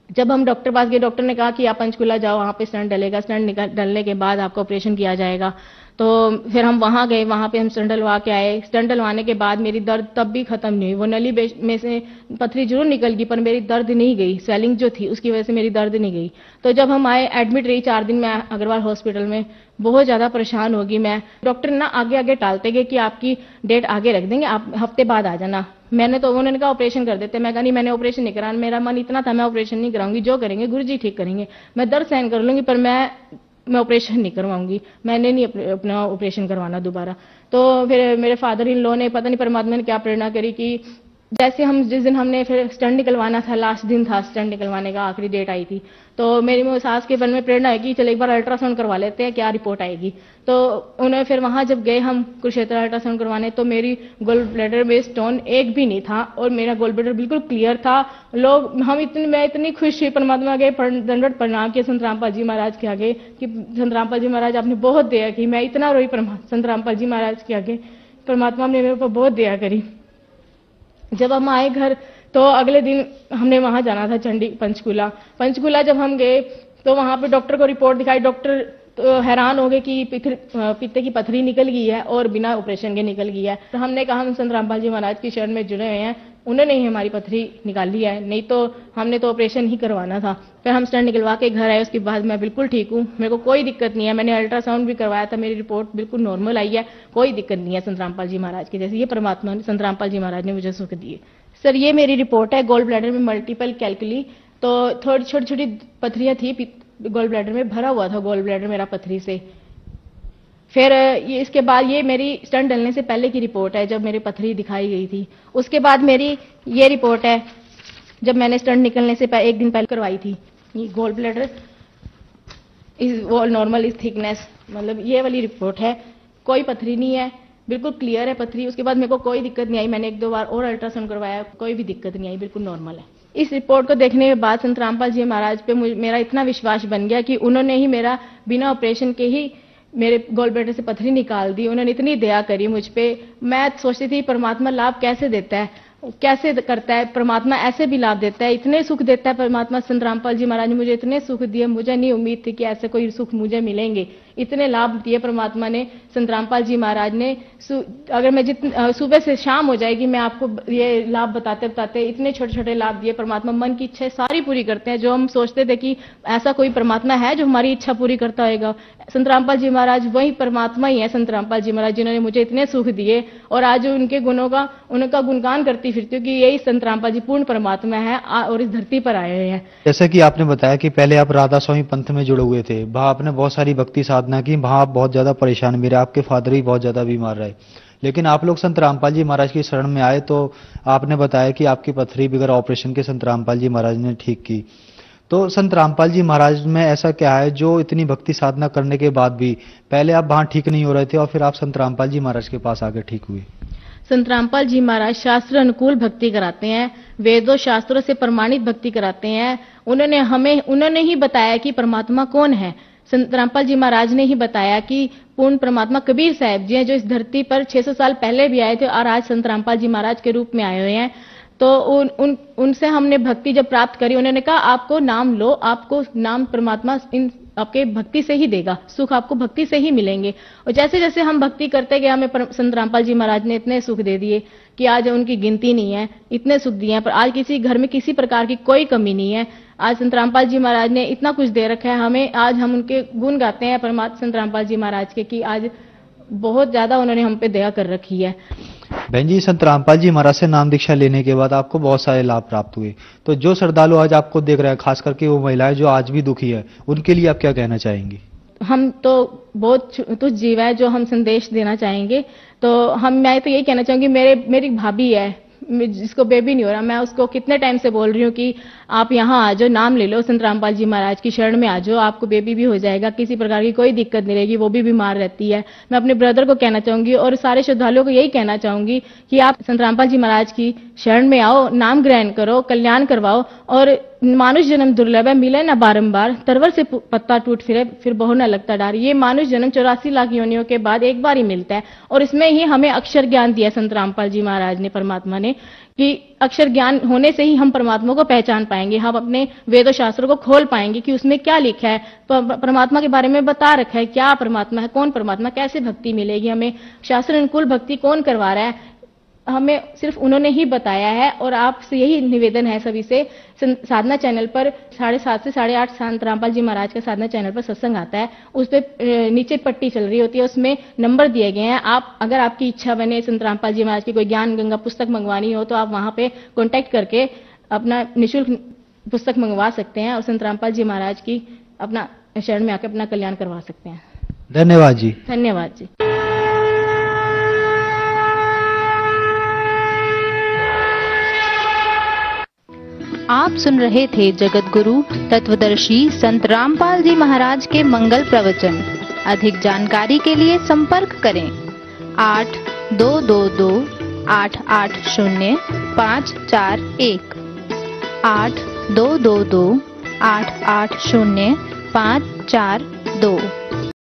जब हम डॉक्टर पास गए, डॉक्टर ने कहा कि आप पंचकुला जाओ, वहां पे स्टंट डलेगा, स्टंट डलने के बाद आपका ऑपरेशन किया जाएगा। तो फिर हम वहां गए, वहां पे हम स्टंट डलवा के आए। स्टंट डलवाने के बाद मेरी दर्द तब भी खत्म नहीं हुई। वो नली में से पथरी जरूर निकल गई, पर मेरी दर्द नहीं गई, स्वेलिंग जो थी उसकी वजह से मेरी दर्द नहीं गई। तो जब हम आए, एडमिट रही 4 दिन मैं अग्रवाल हॉस्पिटल में, बहुत ज्यादा परेशान होगी मैं। डॉक्टर ना आगे टालते गए कि आपकी डेट आगे रख देंगे, आप हफ्ते बाद आ जाना। उन्होंने कहा ऑपरेशन कर देते, मैं कहा नहीं, मैंने ऑपरेशन नहीं कराना, मेरा मन इतना था मैं ऑपरेशन नहीं कराऊंगी, जो करेंगे गुरु जी ठीक करेंगे, मैं दर्द सहन कर लूंगी, पर मैं ऑपरेशन नहीं करवाऊंगी, मैंने नहीं अपना ऑपरेशन करवाना दोबारा। तो फिर मेरे फादर इन लॉ ने, पता नहीं परमात्मा ने क्या प्रेरणा करी कि जैसे जिस दिन हमने फिर स्टंट निकलवाना था, लास्ट दिन था स्टंट निकलवाने का, आखिरी डेट आई थी, तो मेरी सास के मन में प्रेरणा है कि चलो एक बार अल्ट्रासाउंड करवा लेते हैं, क्या रिपोर्ट आएगी। तो उन्हें फिर वहां जब गए हम कुरुक्षेत्र अल्ट्रासाउंड करवाने, तो मेरी गोल ब्लैडर में स्टोन एक भी नहीं था और मेरा गोल ब्लैडर बिल्कुल क्लियर था। मैं इतनी खुश हुई, परमात्मा के दंडवत प्रणाम किए संत रामपाल जी महाराज के आगे कि संत रामपाल जी महाराज आपने बहुत दया की। मैं इतना रोई संत रामपाल जी महाराज के आगे, परमात्मा ने मेरे ऊपर बहुत दया करी। जब हम आए घर, तो अगले दिन हमने वहां जाना था पंचकुला जब हम गए तो वहां पे डॉक्टर को रिपोर्ट दिखाई। डॉक्टर तो हैरान हो गए कि पित्ते की पथरी निकल गई है और बिना ऑपरेशन के निकल गई है। तो हमने कहा हम संत रामपाल जी महाराज की शरण में जुड़े हुए हैं, उन्होंने ही हमारी पथरी निकाली है, नहीं तो हमने तो ऑपरेशन ही करवाना था। फिर हम स्टंट निकलवा के घर आए, उसके बाद मैं बिल्कुल ठीक हूँ, मेरे को कोई दिक्कत नहीं है। मैंने अल्ट्रासाउंड भी करवाया था, मेरी रिपोर्ट बिल्कुल नॉर्मल आई है, कोई दिक्कत नहीं है संत रामपाल जी महाराज की, जैसे ये परमात्मा ने, संत रामपाल जी महाराज ने मुझे सुख दिए। सर ये मेरी रिपोर्ट है, गोल ब्लैडर में मल्टीपल कैलकुली, तो थोड़ी छोटी छोटी पथरियां थी, गोल ब्लैडर में भरा हुआ था, गोल ब्लैडर मेरा पथरी से। फिर ये इसके बाद ये मेरी स्टंट डलने से पहले की रिपोर्ट है, जब मेरी पथरी दिखाई गई थी। उसके बाद मेरी ये रिपोर्ट है, जब मैंने स्टंट निकलने से एक दिन पहले करवाई थी। ये gall bladder is wall normal is thickness, मतलब ये वाली रिपोर्ट है। कोई पथरी नहीं है, बिल्कुल क्लियर है पथरी। उसके बाद मेरे को कोई दिक्कत नहीं आई। मैंने 1-2 बार और अल्ट्रासाउंड करवाया, कोई भी दिक्कत नहीं आई, बिल्कुल नॉर्मल है। इस रिपोर्ट को देखने के बाद संत रामपाल जी महाराज पे मेरा इतना विश्वास बन गया कि उन्होंने ही मेरा बिना ऑपरेशन के ही मेरे गॉल ब्लैडर से पथरी निकाल दी। उन्होंने इतनी दया करी मुझ पे। मैं सोचती थी परमात्मा लाभ कैसे देता है, कैसे करता है परमात्मा, ऐसे भी लाभ देता है, इतने सुख देता है परमात्मा। संत रामपाल जी महाराज ने मुझे इतने सुख दिए, मुझे नहीं उम्मीद थी कि ऐसे कोई सुख मुझे मिलेंगे। इतने लाभ दिए परमात्मा ने, संत रामपाल जी महाराज ने। अगर मैं सुबह से शाम हो जाएगी, मैं आपको ये लाभ बताते बताते, इतने छोटे छोटे लाभ दिए परमात्मा। मन की इच्छा सारी पूरी करते हैं। जो हम सोचते थे कि ऐसा कोई परमात्मा है जो हमारी इच्छा पूरी करता होगा, संत रामपाल जी महाराज वही परमात्मा ही है। संत रामपाल जी महाराज जिन्होंने मुझे इतने सुख दिए, और आज उनके गुणों का उनका गुणगान करती फिरती हूँ कि यही संत रामपाल जी पूर्ण परमात्मा है और इस धरती पर आए हुए हैं। जैसा कि आपने बताया कि पहले आप राधा स्वामी पंथ में जुड़े हुए थे, वहां आपने बहुत सारी भक्ति साधना की, वहां आप बहुत ज्यादा परेशान भी रहे, आपके फादर भी बहुत ज्यादा बीमार रहे, लेकिन आप लोग संत रामपाल जी महाराज की शरण में आए तो आपने बताया कि आपकी पथरी बगैर ऑपरेशन के संत रामपाल जी महाराज ने ठीक की। तो संत रामपाल जी महाराज में ऐसा क्या है जो इतनी भक्ति साधना करने के बाद भी पहले आप वहां ठीक नहीं हो रहे थे और फिर आप संत रामपाल जी महाराज के पास आकर ठीक हुए? संत रामपाल जी महाराज शास्त्र अनुकूल भक्ति कराते हैं, वेदों शास्त्रों से प्रमाणित भक्ति कराते हैं। उन्होंने ही बताया कि परमात्मा कौन है। संत रामपाल जी महाराज ने ही बताया कि पूर्ण परमात्मा कबीर साहब जी हैं, जो इस धरती पर 600 साल पहले भी आए थे और आज संत रामपाल जी महाराज के रूप में आए हुए हैं। तो उनसे हमने भक्ति जब प्राप्त करी, उन्होंने कहा आपको नाम लो, आपको नाम परमात्मा इन आपके भक्ति से ही देगा, सुख आपको भक्ति से ही मिलेंगे। और जैसे जैसे हम भक्ति करते गए, हमें संत रामपाल जी महाराज ने इतने सुख दे दिए कि आज उनकी गिनती नहीं है, इतने सुख दिए हैं। पर आज किसी घर में किसी प्रकार की कोई कमी नहीं है। आज संत रामपाल जी महाराज ने इतना कुछ दे रखा है हमें। आज हम उनके गुण गाते हैं परमात्मा संत रामपाल जी महाराज के, कि आज बहुत ज्यादा उन्होंने हम पे दया कर रखी है। बहन जी, संत रामपाल जी महाराज से नाम दीक्षा लेने के बाद आपको बहुत सारे लाभ प्राप्त हुए, तो जो श्रद्धालु आज आपको देख रहे हैं, खास करके वो महिलाएं जो आज भी दुखी है, उनके लिए आप क्या कहना चाहेंगी? हम तो बहुत तुच्छ जीव है, जो हम संदेश देना चाहेंगे तो मैं तो यही कहना चाहूंगी, मेरी भाभी है जिसको बेबी नहीं हो रहा, मैं उसको कितने टाइम से बोल रही हूँ कि आप यहाँ आ जाओ, नाम ले लो, संत रामपाल जी महाराज की शरण में आ जाओ, आपको बेबी भी हो जाएगा, किसी प्रकार की कोई दिक्कत नहीं रहेगी। वो भी बीमार रहती है। मैं अपने ब्रदर को कहना चाहूंगी और सारे श्रद्धालुओं को यही कहना चाहूंगी कि आप संत रामपाल जी महाराज की शरण में आओ, नाम ग्रहण करो, कल्याण करवाओ। और मानुष जन्म दुर्लभ है, मिले न बारंबार, तरवर से पत्ता टूट फिरे फिर बहु न लगता डार। ये मानुष जन्म 84 लाख योनियों के बाद एक बार ही मिलता है, और इसमें ही हमें अक्षर ज्ञान दिया संत रामपाल जी महाराज ने, परमात्मा ने, कि अक्षर ज्ञान होने से ही हम परमात्मा को पहचान पाएंगे। हम अपने वेदों शास्त्रों को खोल पाएंगे कि उसमें क्या लिखा है, परमात्मा के बारे में बता रखा है, क्या परमात्मा है, कौन परमात्मा, कैसे भक्ति मिलेगी हमें, शास्त्र अनुकूल भक्ति कौन करवा रहा है, हमें सिर्फ उन्होंने ही बताया है। और आपसे यही निवेदन है सभी से, साधना चैनल पर 7:30 से 8:30 संत रामपाल जी महाराज का साधना चैनल पर सत्संग आता है। उस पे नीचे पट्टी चल रही होती है, उसमें नंबर दिए गए हैं। आप अगर आपकी इच्छा बने संत रामपाल जी महाराज की कोई ज्ञान गंगा पुस्तक मंगवानी हो तो आप वहां पे कांटेक्ट करके अपना निःशुल्क पुस्तक मंगवा सकते हैं और संत रामपाल जी महाराज की अपना शरण में आकर अपना कल्याण करवा सकते हैं। धन्यवाद जी। धन्यवाद जी। आप सुन रहे थे जगत गुरु तत्वदर्शी संत रामपाल जी महाराज के मंगल प्रवचन। अधिक जानकारी के लिए संपर्क करें 8222-880-541 8222-880-542।